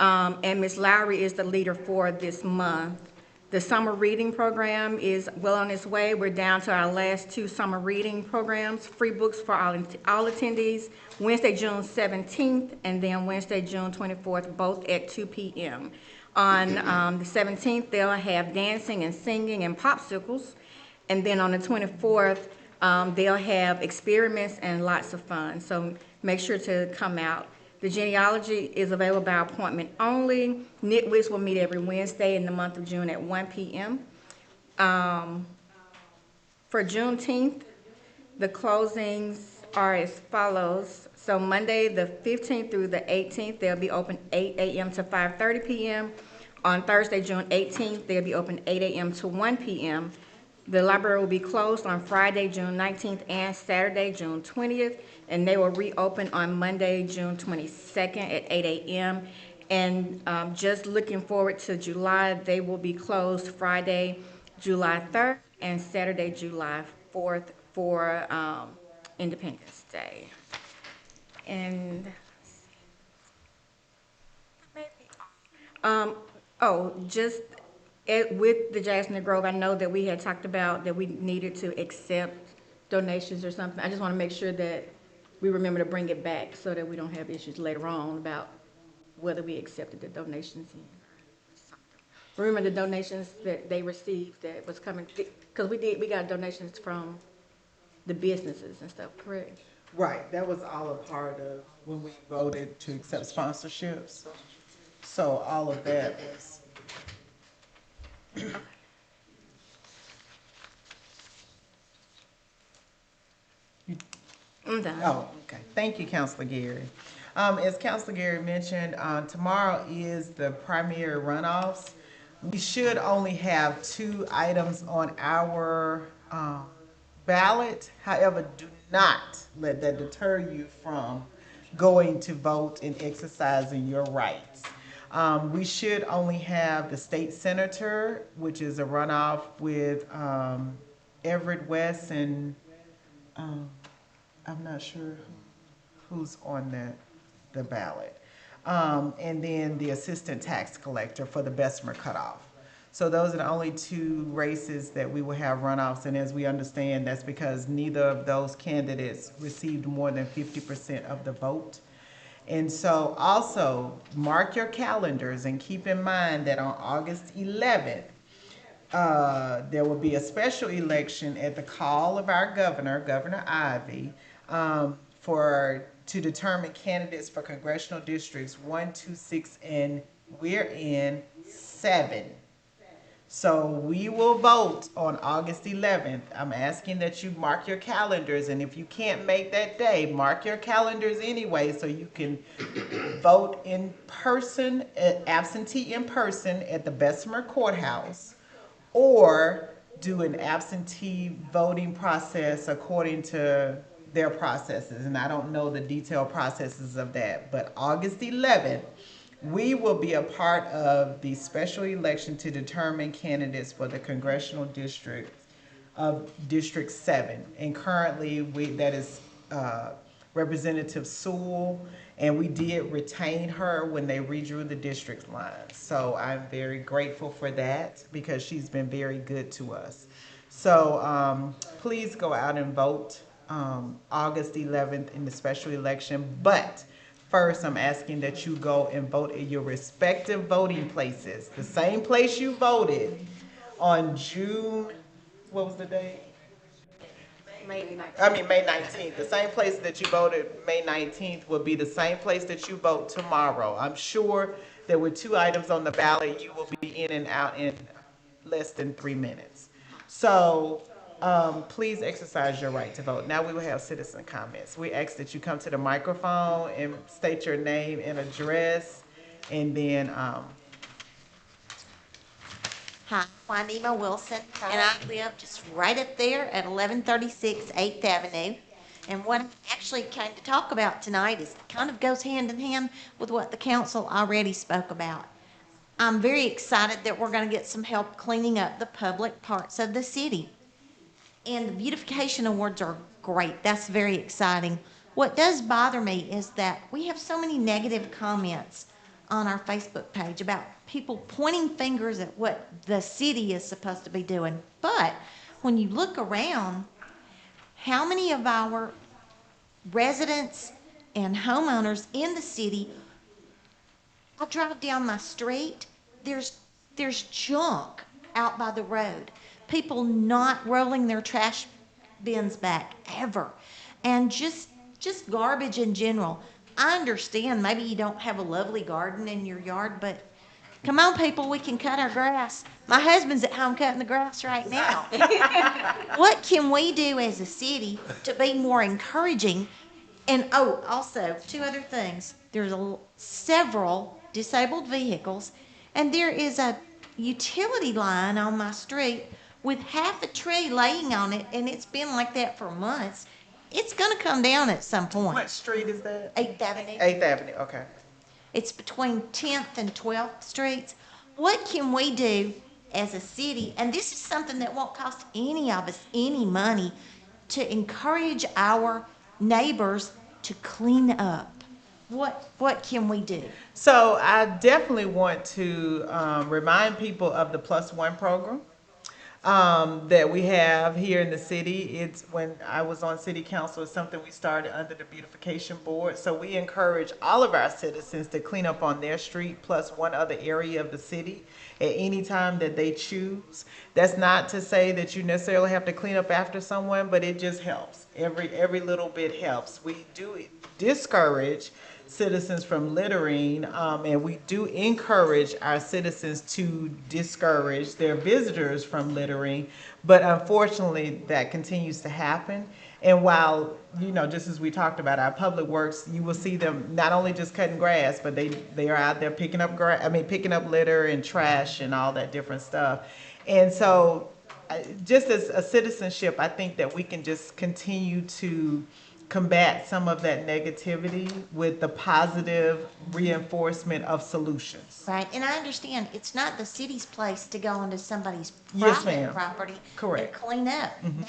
And Ms. Lowry is the leader for this month. The summer reading program is well on its way. We're down to our last 2 summer reading programs, free books for all attendees, Wednesday, June 17th, and then Wednesday, June 24th, both at 2 p.m. On the 17th, they'll have dancing and singing and popsicles. And then on the 24th, they'll have experiments and lots of fun. So make sure to come out. The genealogy is available by appointment only. Nitwits will meet every Wednesday in the month of June at 1 p.m. For Juneteenth, the closings are as follows. So Monday, the 15th through the 18th, they'll be open 8 a.m. to 5:30 p.m. On Thursday, June 18th, they'll be open 8 a.m. to 1 p.m. The library will be closed on Friday, June 19th and Saturday, June 20th, and they will reopen on Monday, June 22nd at 8 a.m. And just looking forward to July, they will be closed Friday, July 3rd and Saturday, July 4th for Independence Day. And just with the Jasmine Grove, I know that we had talked about that we needed to accept donations or something. I just want to make sure that we remember to bring it back so that we don't have issues later on about whether we accepted the donations. Remember the donations that they received that was coming, because we got donations from the businesses and stuff, correct? Right, that was all a part of when we voted to accept sponsorships. So all of that was. I'm done. Oh, okay. Thank you, Councilor Gary. As Councilor Gary mentioned, tomorrow is the primary runoffs. We should only have 2 items on our ballot. However, do not let that deter you from going to vote and exercising your rights. We should only have the state senator, which is a runoff with Everett West and I'm not sure who's on the ballot. And then the assistant tax collector for the Bessemer cutoff. So those are the only 2 races that we will have runoffs, and as we understand, that's because neither of those candidates received more than 50% of the vote. And so also mark your calendars and keep in mind that on August 11th, there will be a special election at the call of our governor, Governor Ivey, to determine candidates for congressional districts 1, 2, 6, and we're in 7. So we will vote on August 11th. I'm asking that you mark your calendars, and if you can't make that day, mark your calendars anyway so you can vote in person, absentee in person at the Bessemer Courthouse, or do an absentee voting process according to their processes. And I don't know the detailed processes of that, but August 11th, we will be a part of the special election to determine candidates for the congressional district of District 7. And currently, that is Representative Sewell, and we did retain her when they redrew the district lines. So I'm very grateful for that because she's been very good to us. So please go out and vote August 11th in the special election. But first, I'm asking that you go and vote in your respective voting places. The same place you voted on June, what was the date? May 19th. The same place that you voted May 19th will be the same place that you vote tomorrow. I'm sure there were 2 items on the ballot. You will be in and out in less than 3 minutes. So please exercise your right to vote. Now we will have citizen comments. We ask that you come to the microphone and state your name and address, and then Hi, Juanita Wilson, and I live just right up there at 1136 8th Avenue. And what I actually came to talk about tonight is kind of goes hand in hand with what the council already spoke about. I'm very excited that we're going to get some help cleaning up the public parts of the city. And the beautification awards are great. That's very exciting. What does bother me is that we have so many negative comments on our Facebook page about people pointing fingers at what the city is supposed to be doing. But when you look around, how many of our residents and homeowners in the city, I drive down my street, there's junk out by the road. People not rolling their trash bins back ever. And just garbage in general. I understand maybe you don't have a lovely garden in your yard, but come on, people, we can cut our grass. My husband's at home cutting the grass right now. What can we do as a city to be more encouraging? And oh, also, two other things. There's several disabled vehicles, and there is a utility line on my street with half a tree laying on it, and it's been like that for months. It's gonna come down at some point. What street is that? 8th Avenue. 8th Avenue, okay. It's between 10th and 12th Streets. What can we do as a city? And this is something that won't cost any of us any money, to encourage our neighbors to clean up. What can we do? So I definitely want to remind people of the Plus One program that we have here in the city. It's when I was on city council, it's something we started under the beautification board. So we encourage all of our citizens to clean up on their street plus one other area of the city at any time that they choose. That's not to say that you necessarily have to clean up after someone, but it just helps. Every little bit helps. We do discourage citizens from littering, and we do encourage our citizens to discourage their visitors from littering, but unfortunately that continues to happen. And while, just as we talked about our public works, you will see them not only just cutting grass, but they are out there picking up picking up litter and trash and all that different stuff. And so just as a citizenship, I think that we can just continue to combat some of that negativity with the positive reinforcement of solutions. Right, and I understand it's not the city's place to go into somebody's Yes, private ma'am. property Correct. and clean up. Mhm.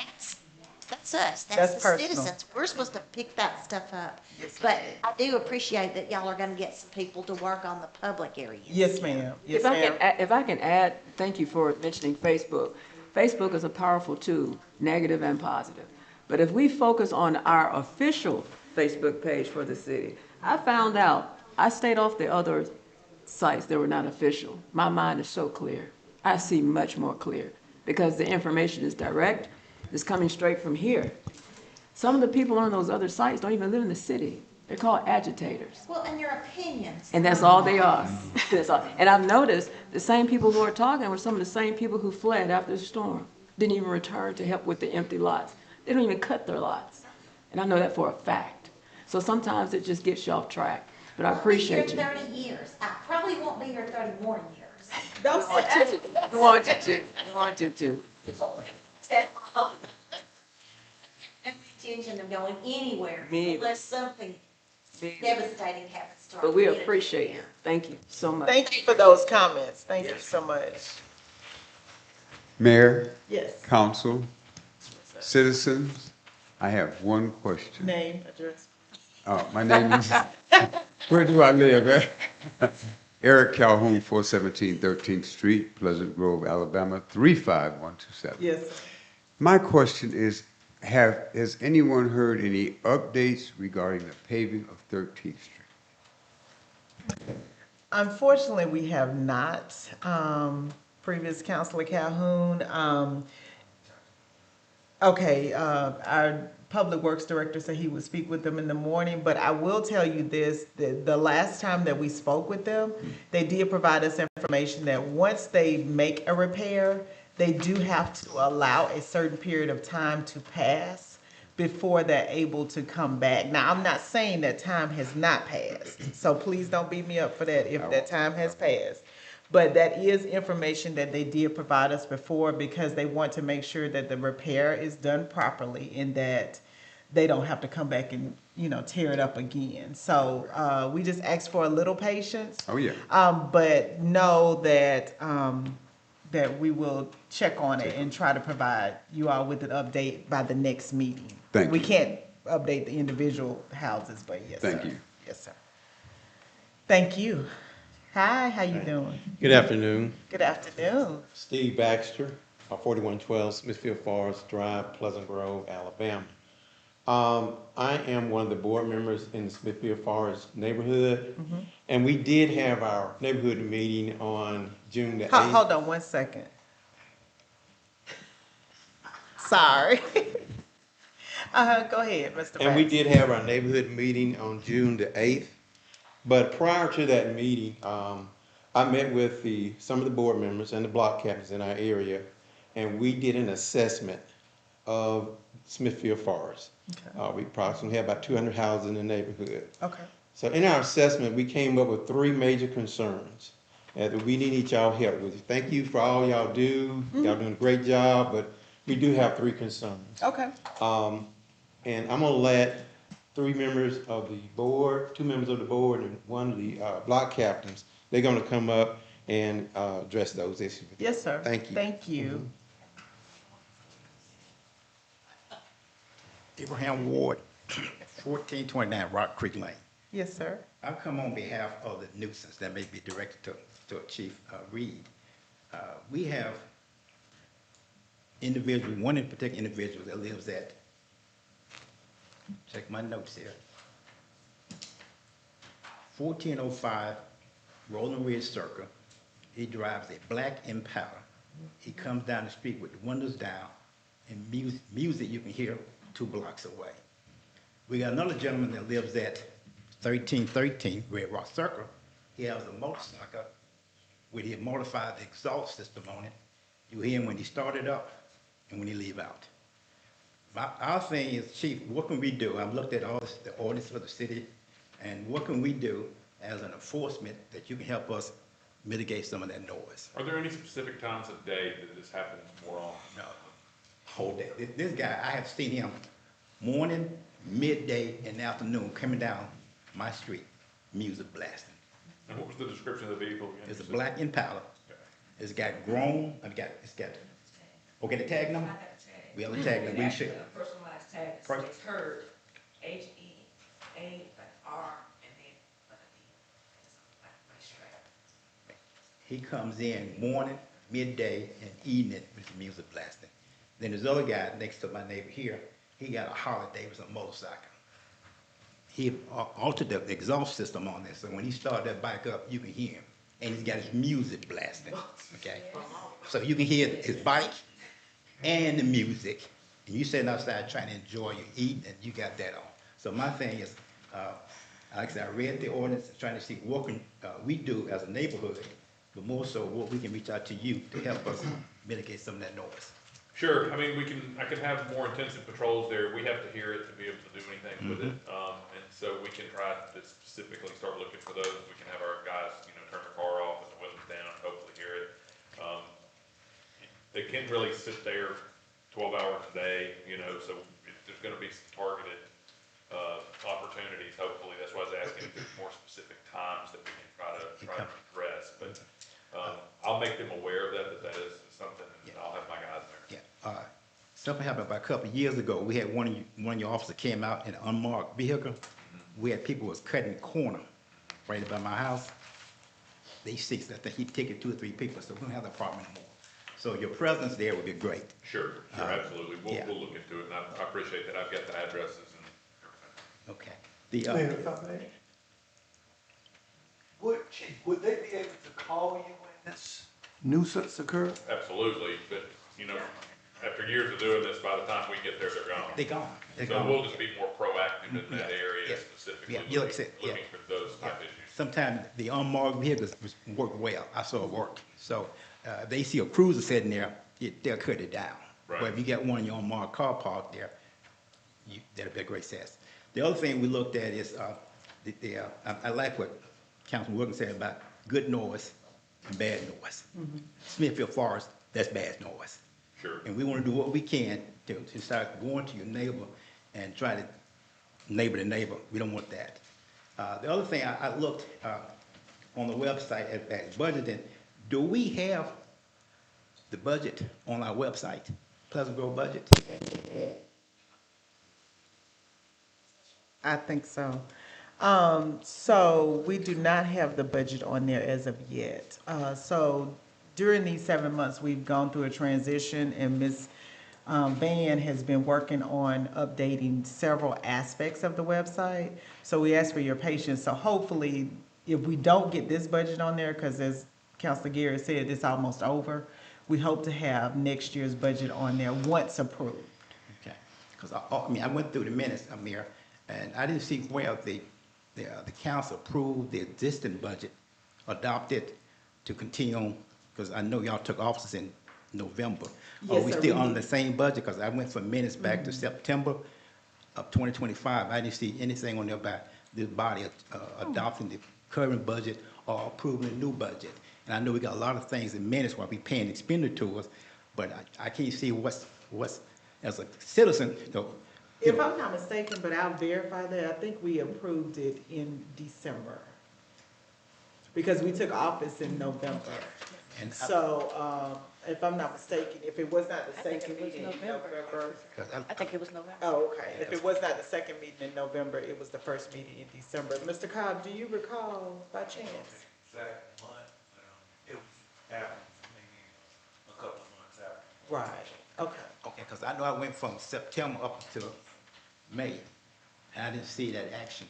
That's us. That's That's the personal. citizens. We're supposed to pick that stuff up. Yes, But I do appreciate that y'all are going to get some people to work on the public areas. Yes, ma'am. Yes, If I ma'am. can, if I can add, thank you for mentioning Facebook. Facebook is a powerful tool, negative and positive. But if we focus on our official Facebook page for the city, I found out, I stayed off the other sites that were not official. My mind is so clear. I see much more clear because the information is direct. It's coming straight from here. Some of the people on those other sites don't even live in the city. They're called agitators. Well, and your opinions. And that's all they are. That's all. And I've noticed the same people who are talking were some of the same people who fled after the storm. Didn't even return to help with the empty lots. They don't even cut their lots. And I know that for a fact. So sometimes it just gets you off track. But I appreciate you. I'll be here 30 years. I probably won't be here 30 more years. Don't say that. I want you to. I want you to. And the intention of going anywhere Me either. unless something Me either. devastating happens to our But we community. appreciate you. Thank you so much. Thank you for those comments. Thank you so much. Mayor, Yes. council, citizens, I have one question. Name, address. My name is, where do I live? Eric Calhoun, 417 13th Street, Pleasant Grove, Alabama, 35127. Yes. My question is, has anyone heard any updates regarding the paving of 13th Street? Unfortunately, we have not. Previous Councilor Calhoun. Our Public Works Director said he would speak with them in the morning, but I will tell you this, the last time that we spoke with them, they did provide us information that once they make a repair, they do have to allow a certain period of time to pass before they're able to come back. Now, I'm not saying that time has not passed, so please don't beat me up for that if that time has passed. But that is information that they did provide us before because they want to make sure that the repair is done properly and that they don't have to come back and, tear it up again. So we just ask for a little patience. Oh, yeah. But know that that we will check on it and try to provide you all with an update by the next meeting. Thank We you. can't update the individual houses, but yes, sir. Thank you. Yes, sir. Thank you. Hi, how you doing? Good afternoon. Good afternoon. Steve Baxter, 4112 Smithfield Forest Drive, Pleasant Grove, Alabama. I am one of the board members in the Smithfield Forest neighborhood, and we did have our neighborhood meeting on June the 8th. Hold on one second. Sorry. Go ahead, Mr. And we Baxter. did have our neighborhood meeting on June the 8th. But prior to that meeting, I met with some of the board members and the block captains in our area, and we did an assessment of Smithfield Forest. We approximately have about 200 houses in the neighborhood. Okay. So in our assessment, we came up with 3 major concerns that we need y'all help with. Thank you for all y'all do. Y'all doing a great job, but we do have 3 concerns. Okay. And I'm gonna let 3 members of the board, 2 members of the board, and 1 of the block captains, they're gonna come up and address those issues. Yes, sir. Thank you. Thank you. Abraham Ward, 1429 Rock Creek Lane. Yes, sir. I come on behalf of the nuisance that may be directed to Chief Reed. We have individual, one in particular individual that lives at, check my notes here, 1405 Rolling Ridge Circle. He drives a black Impala. He comes down the street with the windows down, and music you can hear 2 blocks away. We got another gentleman that lives at 1313 Red Rock Circle. He has a motorcycle with his modified exhaust system on it. You hear him when he start it up and when he leave out. Our thing is, Chief, what can we do? I've looked at all the ordinance for the city, and what can we do as an enforcement that you can help us mitigate some of that noise? Are there any specific times of day that this happens more often? No. Whole day. This guy, I have seen him morning, midday, and afternoon coming down my street, music blasting. And what was the description of the vehicle again? It's a black Impala. It's got okay, the tag number? We have the tag number. We should. Personalized tag, First- it's heard, H-E-A, R, and then He comes in morning, midday, and evening with the music blasting. Then there's other guy next to my neighbor here, he got a Harley Davidson motorcycle. He altered the exhaust system on there, so when he started that bike up, you can hear him. And he's got his music blasting, okay? So you can hear his bike and the music, and you sitting outside trying to enjoy your eating, and you got that on. So my thing is, like I said, I read the ordinance, trying to see what can we do as a neighborhood, but more so what we can reach out to you to help us mitigate some of that noise. Sure, I mean, I can have more intensive patrols there. We have to hear it to be able to do anything with it. And so we can try to specifically start looking for those. We can have our guys, turn their car off and the windows down and hopefully hear it. They can't really sit there 12 hours a day, so there's gonna be some targeted, opportunities, hopefully. That's why I was asking if there's more specific times that we can try to address. But, I'll make them aware of that is something, and I'll have my guys there. Yeah, something happened about a couple of years ago. We had one of your officers came out in an unmarked vehicle. We had people was cutting the corner right by my house. They 6, I think he ticketed 2 or 3 people, so we don't have that problem anymore. So your presence there would be great. Sure, absolutely. We'll look into it, and I appreciate that. I've got the addresses and everything. Okay. Mayor, if I may. Would they be able to call you when this nuisance occurs? Absolutely, but, after years of doing this, by the time we get there, they're gone. They're gone. So we'll just be more proactive in that area specifically, Yeah, looking for those type issues. Sometimes the unmarked vehicles work well. I saw it work. So they see a cruiser sitting there, they'll cut it down. Right. But if you got one in your unmarked car parked there, that'll be a great success. The other thing we looked at is, I like what Councilman Wilkins said about good noise and bad noise. Smithfield Forest, that's bad noise. Sure. And we want to do what we can to start going to your neighbor and try to neighbor to neighbor. We don't want that. The other thing, I looked on the website at budgeting. Do we have the budget on our website, Pleasant Grove budget? I think so. So we do not have the budget on there as of yet. So during these 7 months, we've gone through a transition, and Ms. Van has been working on updating several aspects of the website. So we ask for your patience. So hopefully, if we don't get this budget on there, because as Councilor Gary said, it's almost over, we hope to have next year's budget on there once approved. Okay, because I mean, I went through the minutes, Amir, and I didn't see where the council approved the existing budget, adopted to continue on, because I know y'all took office in November. Are Yes, we sir, still we on did. the same budget? Because I went from minutes back to September of 2025. I didn't see anything on there about this body adopting the current budget or approving a new budget. And I know we got a lot of things in minutes while we paying expenditures, but I can't see what's, as a citizen, though. If I'm not mistaken, but I'll verify that, I think we approved it in December. Because we took office in November. And So, if I'm not mistaken, if it was not the second meeting in November. I think it was November. Oh, okay. If it was not the second meeting in November, it was the first meeting in December. Mr. Cobb, do you recall by chance? Exact month, it was after, maybe a couple of months after. Right, okay. Okay, because I know I went from September up to May, and I didn't see that action,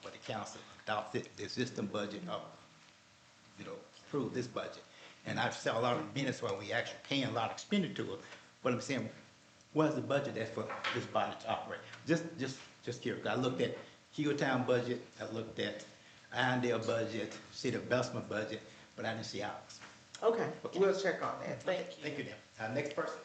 but the council adopted the existing budget, approved this budget. And I've saw a lot of minutes where we actually paying a lot of expenditure, but I'm saying, what's the budget that's for this body to operate? Just curious. I looked at Hewltown budget, I looked at Irondale budget, City of Bessemer budget, but I didn't see ours. Okay, we'll check on that. Thank you. Thank you, then. Next person.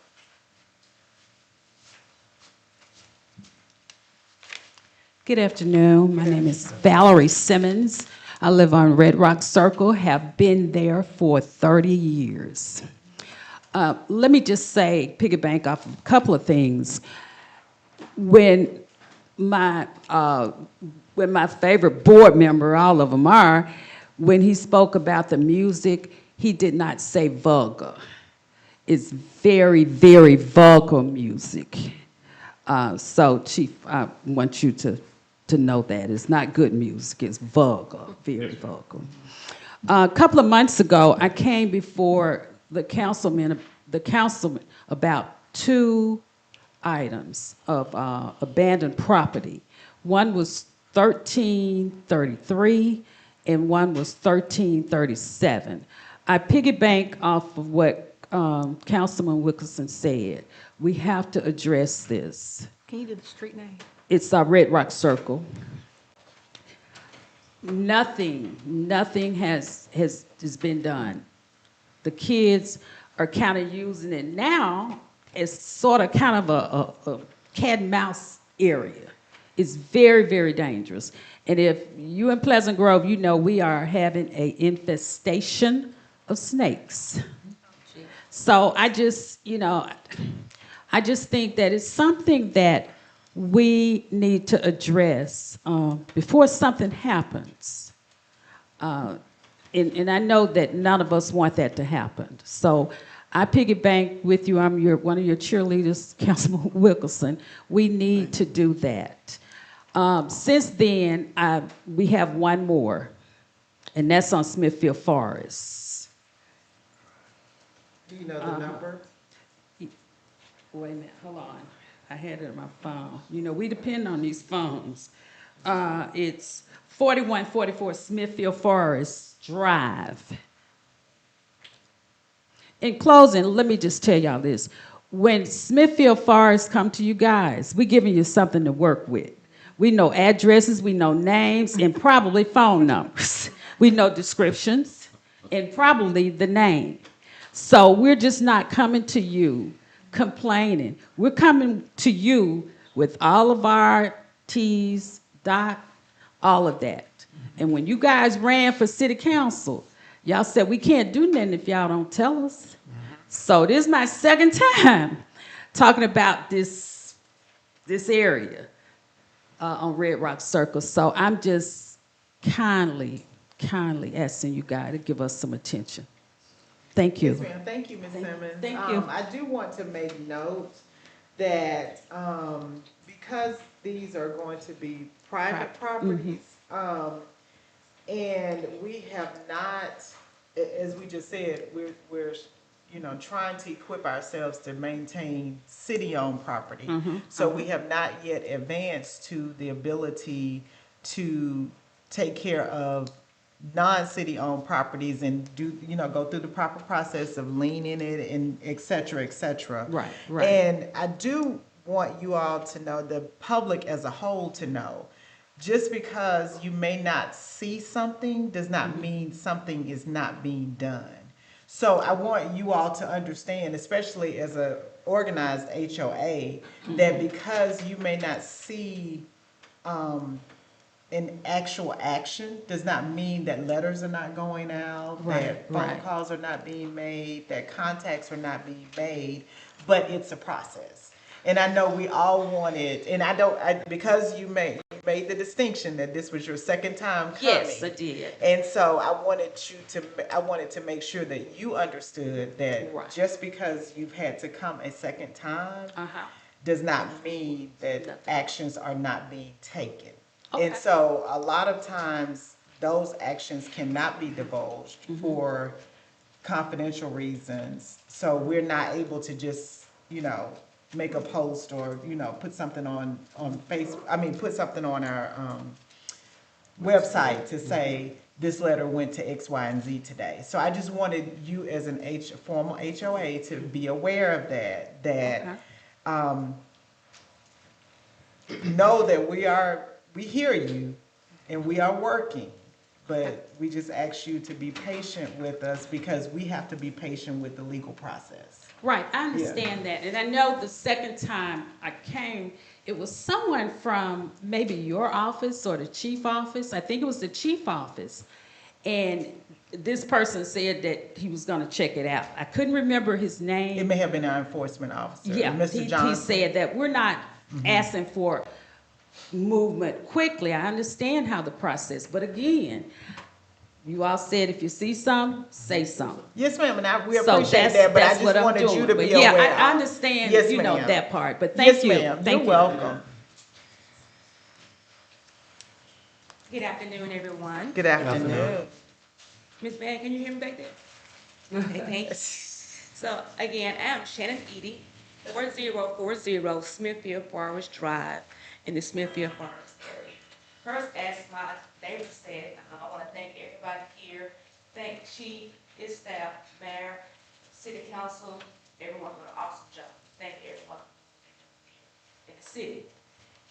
Good afternoon. My name is Valerie Simmons. I live on Red Rock Circle, have been there for 30 years. Let me just say, piggyback off of a couple of things. When my favorite board member, all of them are, when he spoke about the music, he did not say vulgar. It's very, very vulgar music. So, Chief, I want you to know that. It's not good music, it's vulgar, very vulgar. A couple of months ago, I came before the councilman about 2 items of abandoned property. One was 1333 and one was 1337. I piggyback off of what Councilman Wilkerson said. We have to address this. Can you do the street name? It's Red Rock Circle. Nothing has been done. The kids are kind of using it now as sort of kind of a cat and mouse area. It's very, very dangerous. And if you in Pleasant Grove, you know we are having an infestation of snakes. So I just think that it's something that we need to address before something happens. And I know that none of us want that to happen. So I piggyback with you. I'm one of your cheerleaders, Councilman Wilkerson. We need to do that. Since then, we have one more, and that's on Smithfield Forest. Do you know the number? Wait a minute, hold on. I had it on my phone. You know, we depend on these phones. It's 4144 Smithfield Forest Drive. In closing, let me just tell y'all this. When Smithfield Forest come to you guys, we're giving you something to work with. We know addresses, we know names, and probably phone numbers. We know descriptions, and probably the name. So we're just not coming to you complaining. We're coming to you with all of our T's, dot, all of that. And when you guys ran for city council, y'all said we can't do nothing if y'all don't tell us. So this is my second time talking about this area on Red Rock Circle. So I'm just kindly asking you guys to give us some attention. Thank you. Yes, ma'am. Thank you, Ms. Simmons. Thank you. I do want to make note that because these are going to be private properties, Um, and we have not, as we just said, we're, you know, trying to equip ourselves to maintain city-owned property. So we have not yet advanced to the ability to take care of non-city owned properties and do, you know, go through the proper process of leaning it and et cetera, et cetera. Right, right. And I do want you all to know, the public as a whole to know, just because you may not see something does not mean something is not being done. So I want you all to understand, especially as a organized HOA, that because you may not see an actual action does not mean that letters are not going out, that phone calls are not being made, that contacts are not being made, but it's a process. And I know we all wanted, and because you made the distinction that this was your second time coming. Yes, I did. And so I wanted to make sure that you understood that just because you've had to come a second time does not mean that actions are not being taken. And so a lot of times those actions cannot be divulged for confidential reasons. So we're not able to just, you know, make a post or, you know, put something on Facebook, put something on our website to say this letter went to X, Y, and Z today. So I just wanted you as a formal HOA to be aware of that, know that we hear you and we are working, but we just ask you to be patient with us because we have to be patient with the legal process. Right, I understand that. And I know the second time I came, it was someone from maybe your office or the chief office. I think it was the chief office. And this person said that he was gonna check it out. I couldn't remember his name. It may have been our enforcement officer, Yeah, Mr. Johnson. he said that we're not asking for movement quickly. I understand how the process, but again, you all said if you see some, say something. Yes, ma'am, and we So appreciate that, but I that's what just I'm wanted you doing. to But be yeah, aware. I understand, Yes, you know, ma'am. that part, but thank you. Yes, ma'am, Thank you're you. welcome. Good afternoon, everyone. Good afternoon. Ms. Van, can you hear me back there? Okay, thanks. So again, I'm Shannon Edie, 4040 Smithfield Forest Drive in the Smithfield Forest area. First, as my neighbor said, I want to thank everybody here. Thank Chief, his staff, Mayor, City Council, everyone for an awesome job. Thank everyone in the city.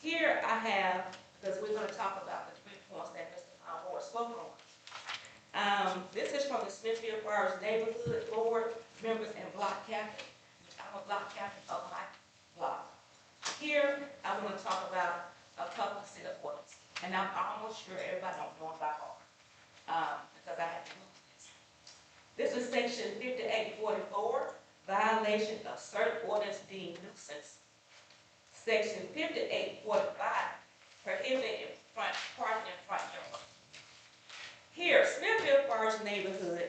Here I have, because we're going to talk about the 3 points that Mr. Moore spoke on. This is from the Smithfield Forest Neighborhood Board members and block captain. I'm a block captain of my block. Here, I want to talk about a couple of city ordinances, and I'm almost sure everybody don't know about heart, because I have to move this. This is section 5844, violation of certain ordinance deemed nuisance. Section 5845, prohibited parking in front yard. Here, Smithfield Forest neighborhood,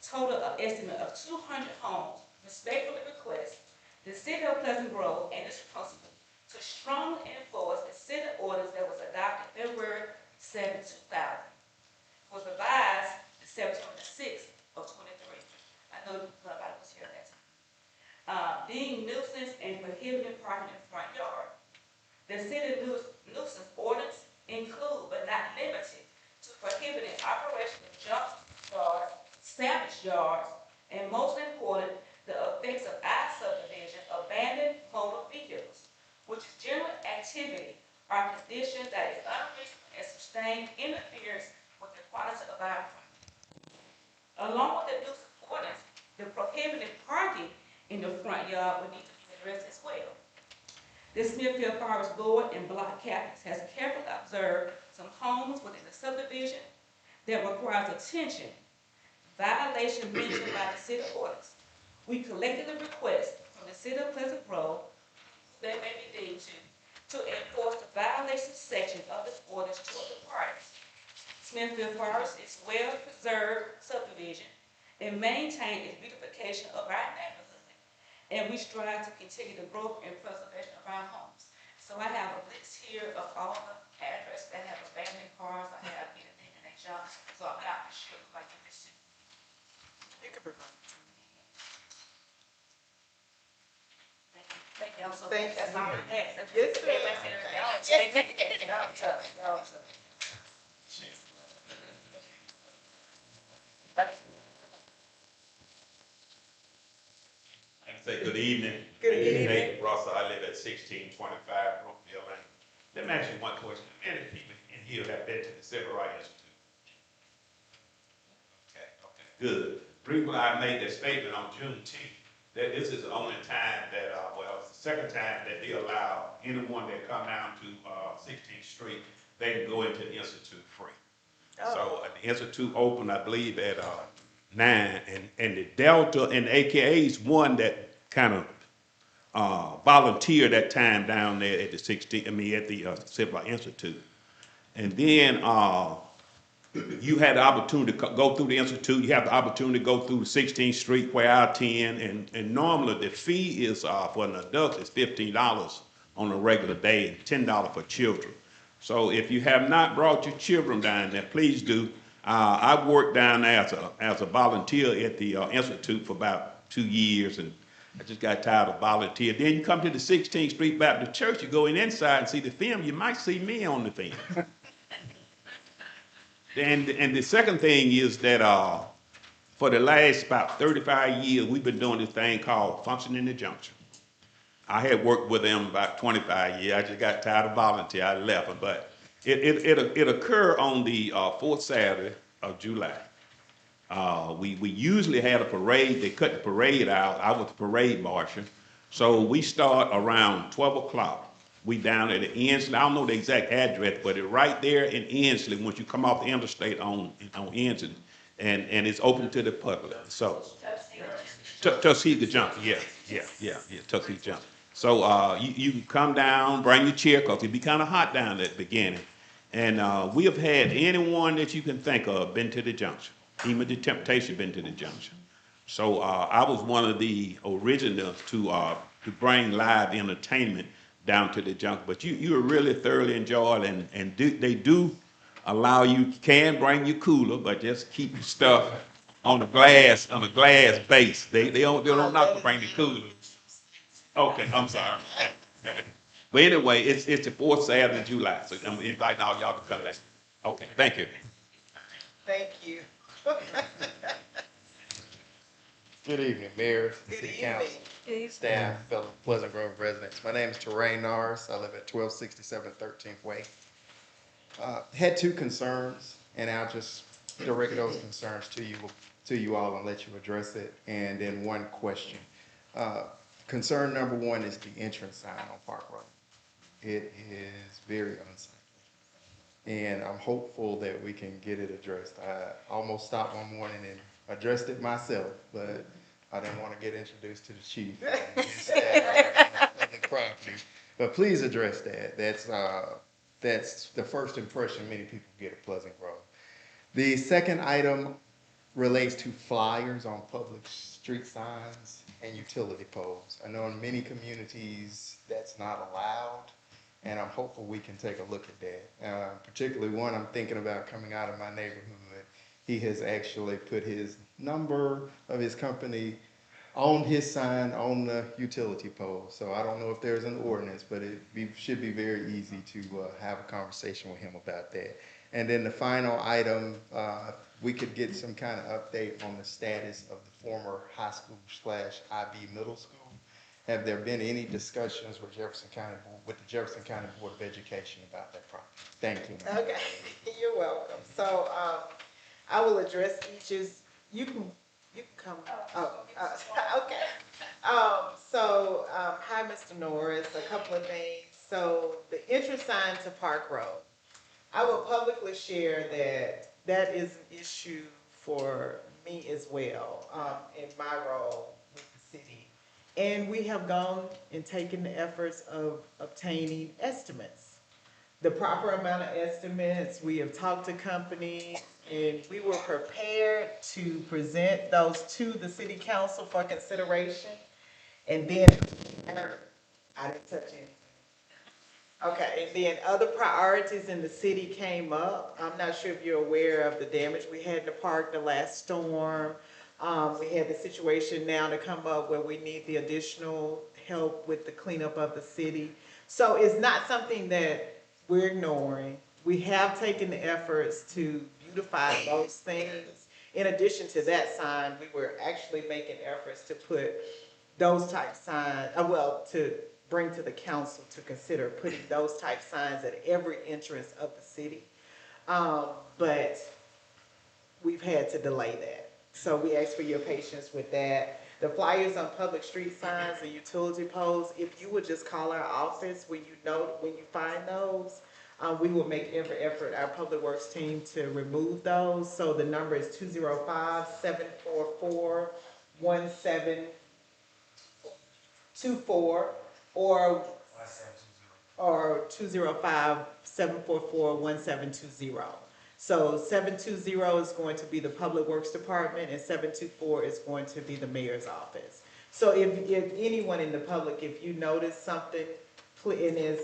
total of estimate of 200 homes, respectfully request the city of Pleasant Grove and its principal to strongly enforce the city ordinance that was adopted February 7, 2000. Was revised September 6th of 23. I know nobody was here that time. Being nuisance and prohibiting parking in front yard. The city nuisance ordinance include but not limited to prohibiting operation of junk yards, salvage yards, and most important, the effects of our subdivision, abandoned motor vehicles, which is general activity or condition that is unreasonable and sustained interference with the quality of our property. Along with the nuisance ordinance, the prohibited parking in the front yard would need to be addressed as well. The Smithfield Forest Board and block captains has carefully observed some homes within the subdivision that requires attention, violation mentioned by the city ordinance. We collectively request from the city of Pleasant Grove, that may be deemed to enforce the violation section of this ordinance toward the parties. Smithfield Forest is well-preserved subdivision and maintain its beautification of our neighborhood. And we strive to continue the growth and preservation of our homes. So I have a list here of all the addresses that have abandoned cars. I Thank That's all I you. had. Yes, sir. I say good evening. Good My name is evening. Nate Russell. I live at 1625 Brookfield Lane. Let me ask you one question. Many people in here have been to the Civil Rights Institute. Okay, good. The reason why I made that statement on Juneteenth, that this is the only time that, well, it's the second time that they allow anyone that come down to 16th Street, they can go into the Institute free. So the Institute opened, I believe, at 9, and the Delta and the AKA's one that kind of volunteered that time down there at the 16th, at the Civil Rights Institute. And then you had the opportunity to go through the Institute, you have the opportunity to go through the 16th Street where I attend, and normally the fee is, for an adult, is $15 on a regular day and $10 for children. So if you have not brought your children down there, please do. I've worked down there as a volunteer at the Institute for about 2 years, and I just got tired of volunteering. Then you come to the 16th Street Baptist Church, you go in inside and see the film, you might see me on the film. And the second thing is that for the last about 35 years, we've been doing this thing called Function in the Junction. I had worked with them about 25 years. I just got tired of volunteering. I left them, but it occurred on the fourth Saturday of July. We usually had a parade. They cut the parade out. I was the parade marshal. So we start around 12 o'clock. We down at the Ensley. I don't know the exact address, but it's right there in Ensley once you come off the interstate on Ensley, and it's open to the public. So Tuskegee Junction, yeah, Tuskegee Junction. So you can come down, bring your chair, because it'd be kind of hot down at the beginning. And we have had anyone that you can think of been to the junction. Even the Temptation been to the junction. So I was one of the originals to bring live entertainment down to the junction. But you really thoroughly enjoyed, and they do allow you can bring your cooler, but just keep your stuff on the glass base. They don't not bring the cooler. Okay, I'm sorry. But anyway, it's the fourth Saturday of July, so I'm inviting all y'all to come back. Okay, thank you. Thank you. Good evening, Mayor, Good City evening. Council, staff, fellow Pleasant Grove residents. My name is Terrain Norris. I live at 1267 13th Way. Had two concerns, and I'll just direct those concerns to you all and let you address it, and then one question. Concern number one is the entrance sign on Park Road. It is very unsightly, and I'm hopeful that we can get it addressed. I almost stopped one morning and addressed it myself, but I didn't want to get introduced to the chief and his staff on the property. But please address that. That's the first impression many people get of Pleasant Grove. The second item relates to flyers on public street signs and utility poles. I know in many communities that's not allowed, and I'm hopeful we can take a look at that. Particularly one I'm thinking about coming out of my neighborhood. He has actually put his number of his company on his sign on the utility pole. So I don't know if there's an ordinance, but should be very easy to have a conversation with him about that. And then the final item, we could get some kind of update on the status of the former high school / IB middle school. Have there been any discussions with the Jefferson County Board of Education about that property? Thank you. Okay, you're welcome. So I will address you can come. Okay. Hi, Mr. Norris. A couple of things. So the entrance sign to Park Road. I will publicly share that is an issue for me as well, in my role with the city. And we have gone and taken the efforts of obtaining estimates. The proper amount of estimates, we have talked to companies, and we were prepared to present those to the city council for consideration. And then, I didn't touch anything. Okay, and then other priorities in the city came up. I'm not sure if you're aware of the damage we had in the park the last storm. We had the situation now to come up where we need the additional help with the cleanup of the city. So it's not something that we're ignoring. We have taken the efforts to beautify those things. In addition to that sign, we were actually making efforts to put those type signs, to bring to the council to consider putting those type signs at every entrance of the city. But we've had to delay that. So we ask for your patience with that. The flyers on public street signs and utility poles, if you would just call our office when you find those, we will make every effort, our public works team, to remove those. So the number is 205-744-1724 or 205-744-1720. So 720 is going to be the Public Works Department and 724 is going to be the mayor's office. So if anyone in the public, if you notice something, and as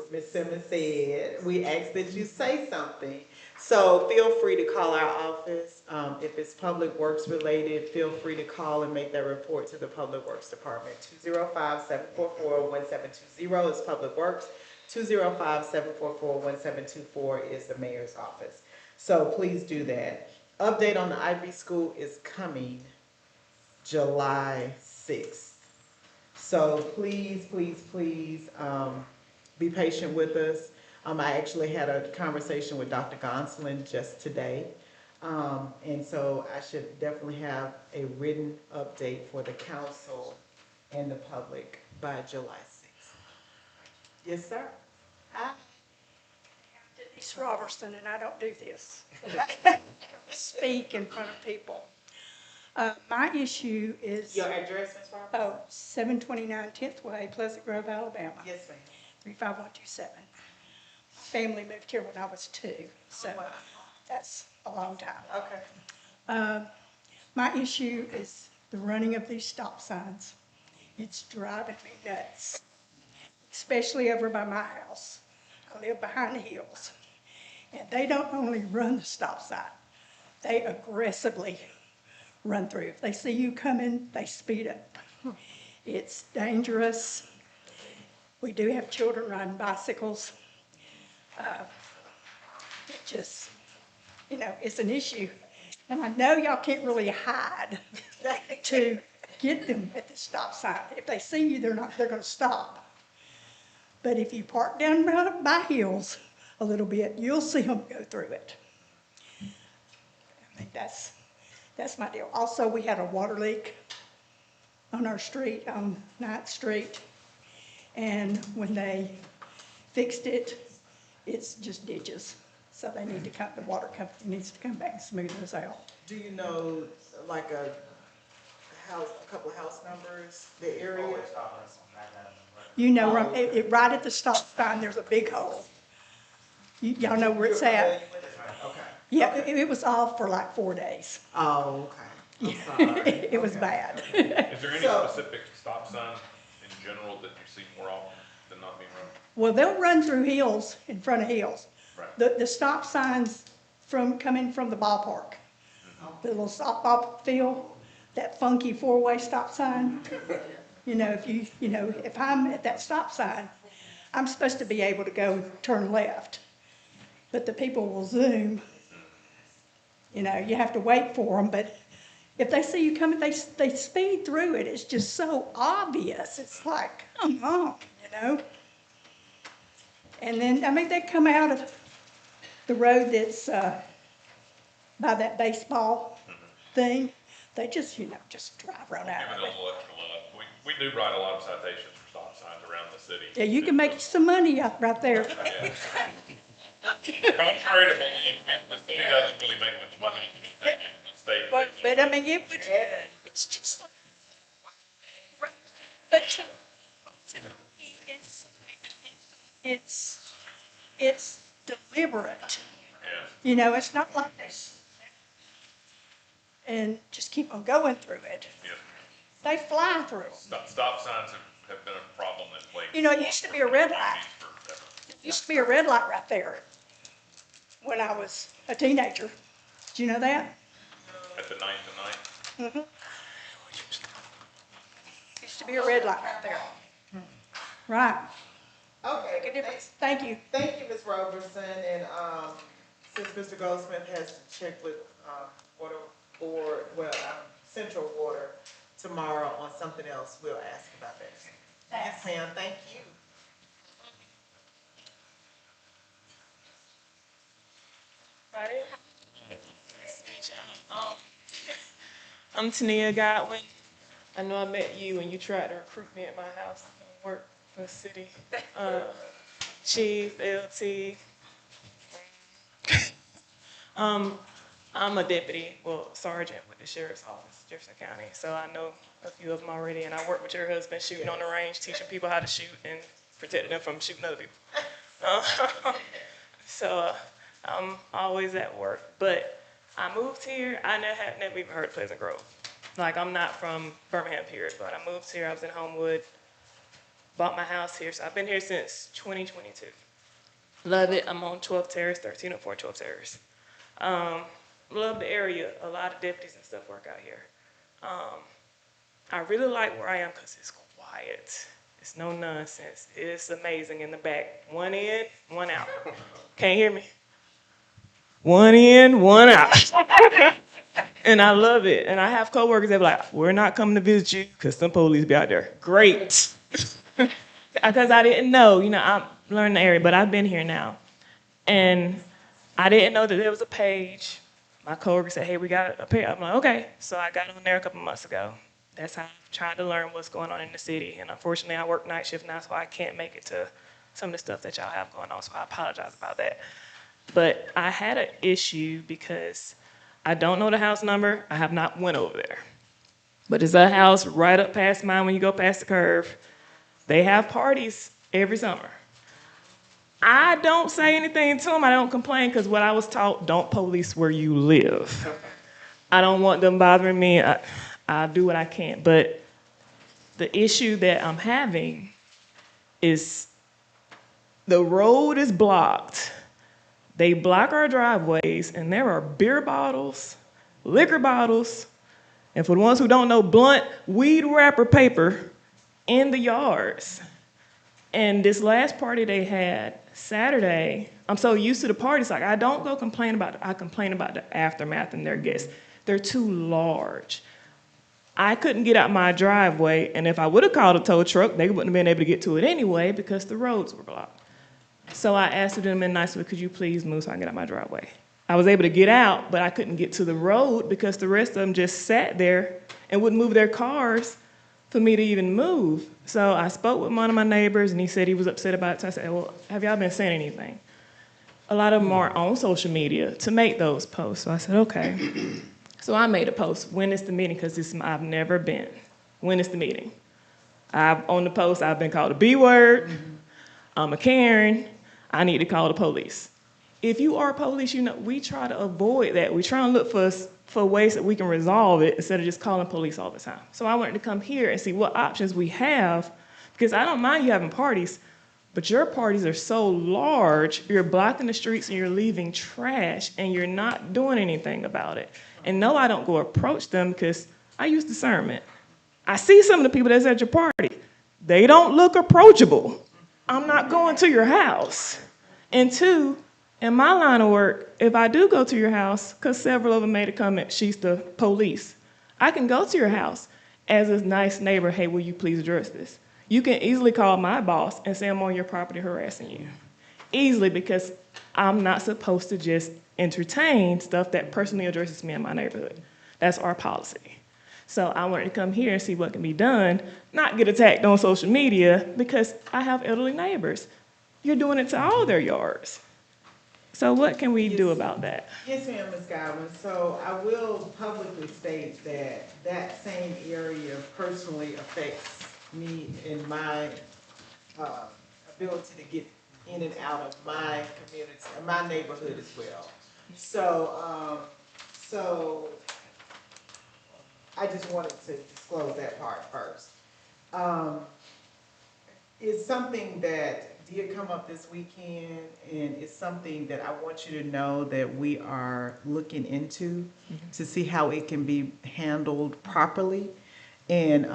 Ms. Simmons said, we ask that you say something. So feel free to call our office. If it's Public Works related, feel free to call and make that report to the Public Works Department. 205-744-1720 is Public Works. 205-744-1724 is the mayor's office. So please do that. Update on the IB school is coming July 6th. So please, please, please be patient with us. I actually had a conversation with Dr. Gonsolin just today. And so I should definitely have a written update for the council and the public by July 6th. Yes, sir? Hi. Denise Robertson, and I don't do this. Speak in front of people. My issue is. Your address, Ms. Robertson? Oh, 729 10th Way, Pleasant Grove, Alabama. Yes, ma'am. 35127. My family moved here when I was 2, so that's a long time. Okay. My issue is the running of these stop signs. It's driving me nuts, especially over by my house. I live behind the hills. And they don't only run the stop sign, they aggressively run through. If they see you coming, they speed up. It's dangerous. We do have children riding bicycles. It just, it's an issue. And I know y'all can't really hide to get them at the stop sign. If they see you, they're going to stop. But if you park down by hills a little bit, you'll see them go through it. I mean, that's my deal. Also, we had a water leak on our street, on 9th Street. And when they fixed it, it's just ditches. So they need to come, the water company needs to come back and smooth those out. Do you know, like a couple of house numbers, the area? Right at the stop sign, there's a big hole. Y'all know where it's at? Okay. Yeah, it was off for like 4 days. Oh, okay. I'm sorry. It was bad. Is there any specific stop sign in general that you see more often than not being run? Well, they'll run through hills, in front of hills. Right. The stop signs coming from the ballpark, the little softball field, that funky 4-way stop sign. If I'm at that stop sign, I'm supposed to be able to go turn left. But the people will zoom. You have to wait for them. But if they see you coming, they speed through it. It's just so obvious. It's like, come on, And then, they come out of the road that's by that baseball thing. They just drive right out of it. We do write a lot of citations for stop signs around the city. Yeah, you can make some money right there. Yeah. Contrary to belief, the city doesn't really make much money. But it's just like, but it's deliberate. Yeah. It's not like this. And just keep on going through it. Yeah. They fly through them. Stop signs have been a problem in place. It used to be a red light. It used to be a red light right there when I was a teenager. Did you know that? At the 9th and 9th? Used to be a red light right there. Right. Okay. Make a difference. Thank you. Thank you, Ms. Roberson, and, since Mr. Goldsmith has to check with, Water Board, Central Water tomorrow on something else, we'll ask about that. Yes, ma'am, thank you. I'm Tania Godwin. I know I met you when you tried to recruit me at my house to work for the city. Chief, LT. I'm a deputy, sergeant with the sheriff's office, Jefferson County. So I know a few of them already, and I work with your husband shooting on the range, teaching people how to shoot and protecting them from shooting other people. So I'm always at work. But I moved here, I had never even heard of Pleasant Grove. Like, I'm not from Birmingham, period, but I moved here, I was in Homewood, bought my house here, so I've been here since 2022. Love it, I'm on 12th Terrace, 1304 12th Terrace. Love the area, a lot of deputies and stuff work out here. I really like where I am because it's quiet. It's no nonsense. It's amazing in the back. One in, one out. Can't hear me? One in, one out. And I love it. And I have coworkers that be like, we're not coming to visit you because some police be out there. Great. Because I didn't know, I'm learning the area, but I've been here now. And I didn't know that there was a page. My coworker said, hey, we got a page. I'm like, okay. So I got on there a couple months ago. That's how I tried to learn what's going on in the city. And unfortunately, I work night shift now, so I can't make it to some of the stuff that y'all have going on. So I apologize about that. But I had an issue because I don't know the house number. I have not went over there. But it's a house right up past mine when you go past the curve. They have parties every summer. I don't say anything to them. I don't complain because what I was taught, don't police where you live. I don't want them bothering me. I do what I can. But the issue that I'm having is the road is blocked. They block our driveways, and there are beer bottles, liquor bottles, and for the ones who don't know, blunt weed wrapper paper in the yards. And this last party they had Saturday, I'm so used to the parties, like I don't go complain about it. I complain about the aftermath and their guests. They're too large. I couldn't get out my driveway, and if I would have called a tow truck, they wouldn't have been able to get to it anyway because the roads were blocked. So I asked them in nice way, could you please move so I can get out my driveway? I was able to get out, but I couldn't get to the road because the rest of them just sat there and wouldn't move their cars for me to even move. So I spoke with one of my neighbors, and he said he was upset about it. So I said, well, have y'all been saying anything? A lot of them are on social media to make those posts. So I said, okay. So I made a post, when is the meeting? Because I've never been. When is the meeting? On the post, I've been called a B word. I'm a Karen. I need to call the police. If you are police, we try to avoid that. We try and look for ways that we can resolve it instead of just calling police all the time. So I wanted to come here and see what options we have, because I don't mind you having parties, but your parties are so large, you're blocking the streets and you're leaving trash and you're not doing anything about it. And no, I don't go approach them because I use discernment. I see some of the people that's at your party. They don't look approachable. I'm not going to your house. And two, in my line of work, if I do go to your house, because several of them made a comment, she's the police, I can go to your house as a nice neighbor, hey, will you please address this? You can easily call my boss and say I'm on your property harassing you. Easily, because I'm not supposed to just entertain stuff that personally addresses me in my neighborhood. That's our policy. So I wanted to come here and see what can be done, not get attacked on social media, because I have elderly neighbors. You're doing it to all their yards. So what can we do about that? Yes, ma'am, Ms. Godwin. So I will publicly state that that same area personally affects me in my ability to get in and out of my community, my neighborhood as well. So I just wanted to disclose that part first. It's something that did come up this weekend, and it's something that I want you to know that we are looking into to see how it can be handled properly and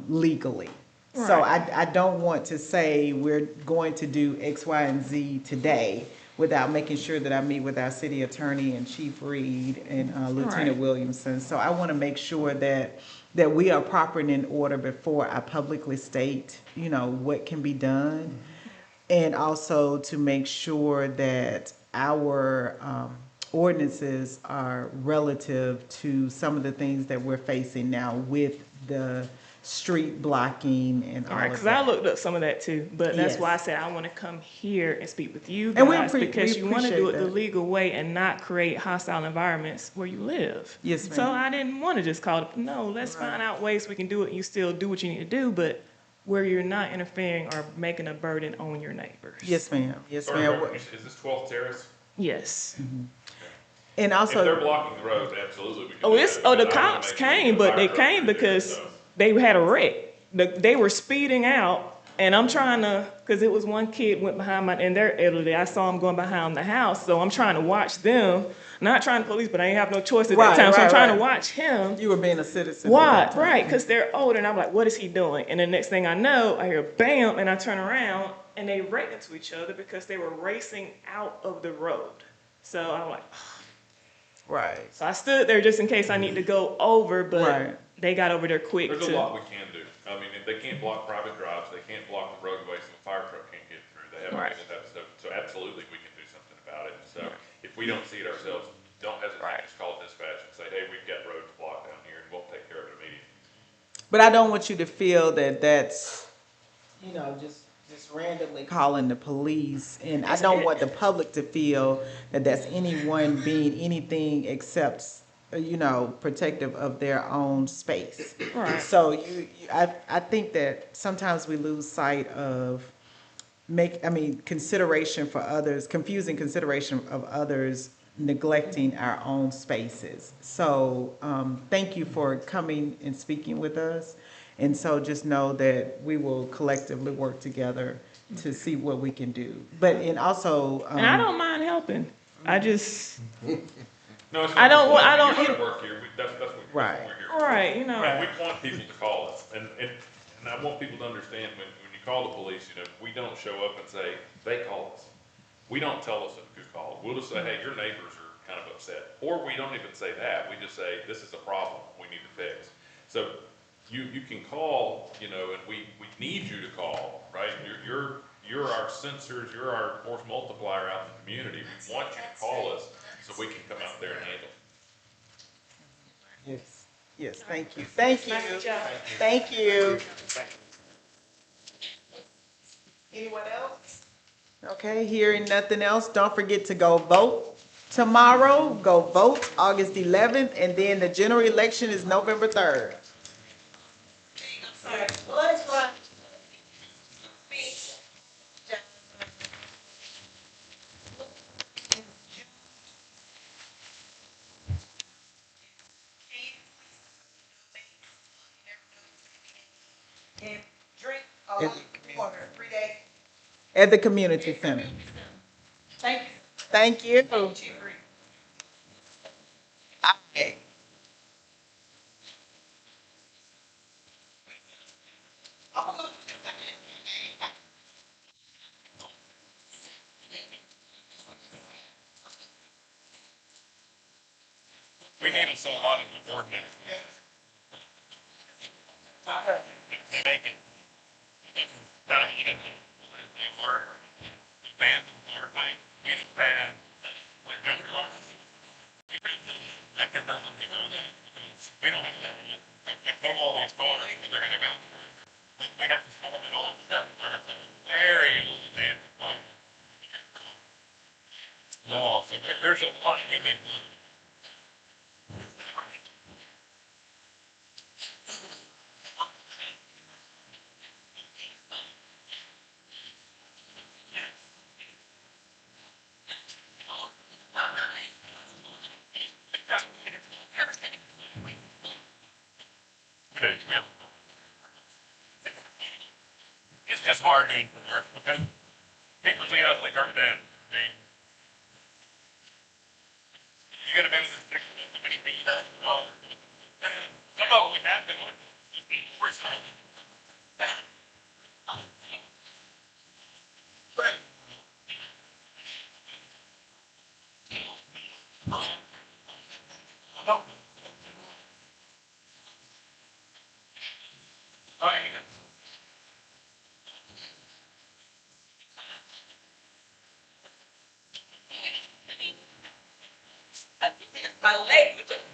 legally. So I don't want to say we're going to do X, Y, and Z today without making sure that I meet with our city attorney and Chief Reed and Lieutenant Right. Williamson. So I want to make sure that we are proper and in order before I publicly state, what can be done. And also to make sure that our ordinances are relative to some of the things that we're facing now with the street blocking and all All right, of because I that. looked up some of that too, but that's why I Yes. said I want to come here and speak with you And we guys because we you want to do it appreciate the that. legal way and not create hostile environments where you live. Yes, So ma'am. I didn't want to just call it, no, let's find out ways we can do it and you still do what you need to do, but where you're not interfering or making a burden on your neighbors. Yes, ma'am. Yes, Sorry, ma'am. is this 12th Terrace? Yes. And If they're also, blocking the road, absolutely we can Oh, do it's, that, oh, the because I wanna cops make sure we came, get a but fire they truck came through there, because so. they had a wreck. They were speeding out, and I'm trying to, because it was one kid went behind my, and they're elderly. I saw him going behind the house, so I'm trying to watch them. Not trying to police, but I ain't have no choice at that time, so I'm trying to watch him. You were being a citizen. Why? Right, because they're older, and I'm like, what is he doing? And the next thing I know, I hear bam, and I turn around, and they ran into each other because they were racing out of the road. So I'm like, right. so I stood there just in case I need to go over, but they got over there quick. There's a lot we can do. I mean, if they can't block private drives, they can't block the roadways, so a fire truck can't get through. They have Right. to that stuff. So absolutely, we can do something about it. So if we don't see it ourselves, don't hesitate. Just call dispatch and say, hey, we've got roads blocked down here, and we'll take care of it immediately. but I don't want you to feel that that's, just randomly calling the police. And I don't want the public to feel that that's anyone being anything except, protective of their own space. Right. So I think that sometimes we lose sight of consideration for others, confusing consideration of others, neglecting our own spaces. So, thank you for coming and speaking with us. And so just know that we will collectively work together to see what we can do. But, and also. And I don't mind helping. I just. No, it's I don't not. I don't. You wanna work here. That's what we're here. Right, And we want people to call us, and I want people to understand when you call the police, we don't show up and say, they call us. We don't tell us who called. We'll just say, hey, your neighbors are kind of upset. Or we don't even say that. We just say, this is a problem we need to fix. So you can call, and we need you to call, right? You're our sensors, you're our force multiplier out in the community. We want you to call us so we can come out there and handle it. Yes, yes, thank you. Thank you. Thank you. Anyone else? Okay, hearing nothing else, don't forget to go vote tomorrow. Go vote August 11th, and then the general election is November 3rd. And drink a lot of water 3 days. At the community center. Thank you. Thank you. Okay. We need a lot of the ordinance. Make it. Band or thing, it's bad. We don't want we don't have that. All these cars, they're gonna go. We have to follow it all stuff. Very little law, so there's a lot we can do. Okay, yeah. It's just hard to work, okay? gotta be anything that, some of them we have been, we're sorry. No. All right. My language.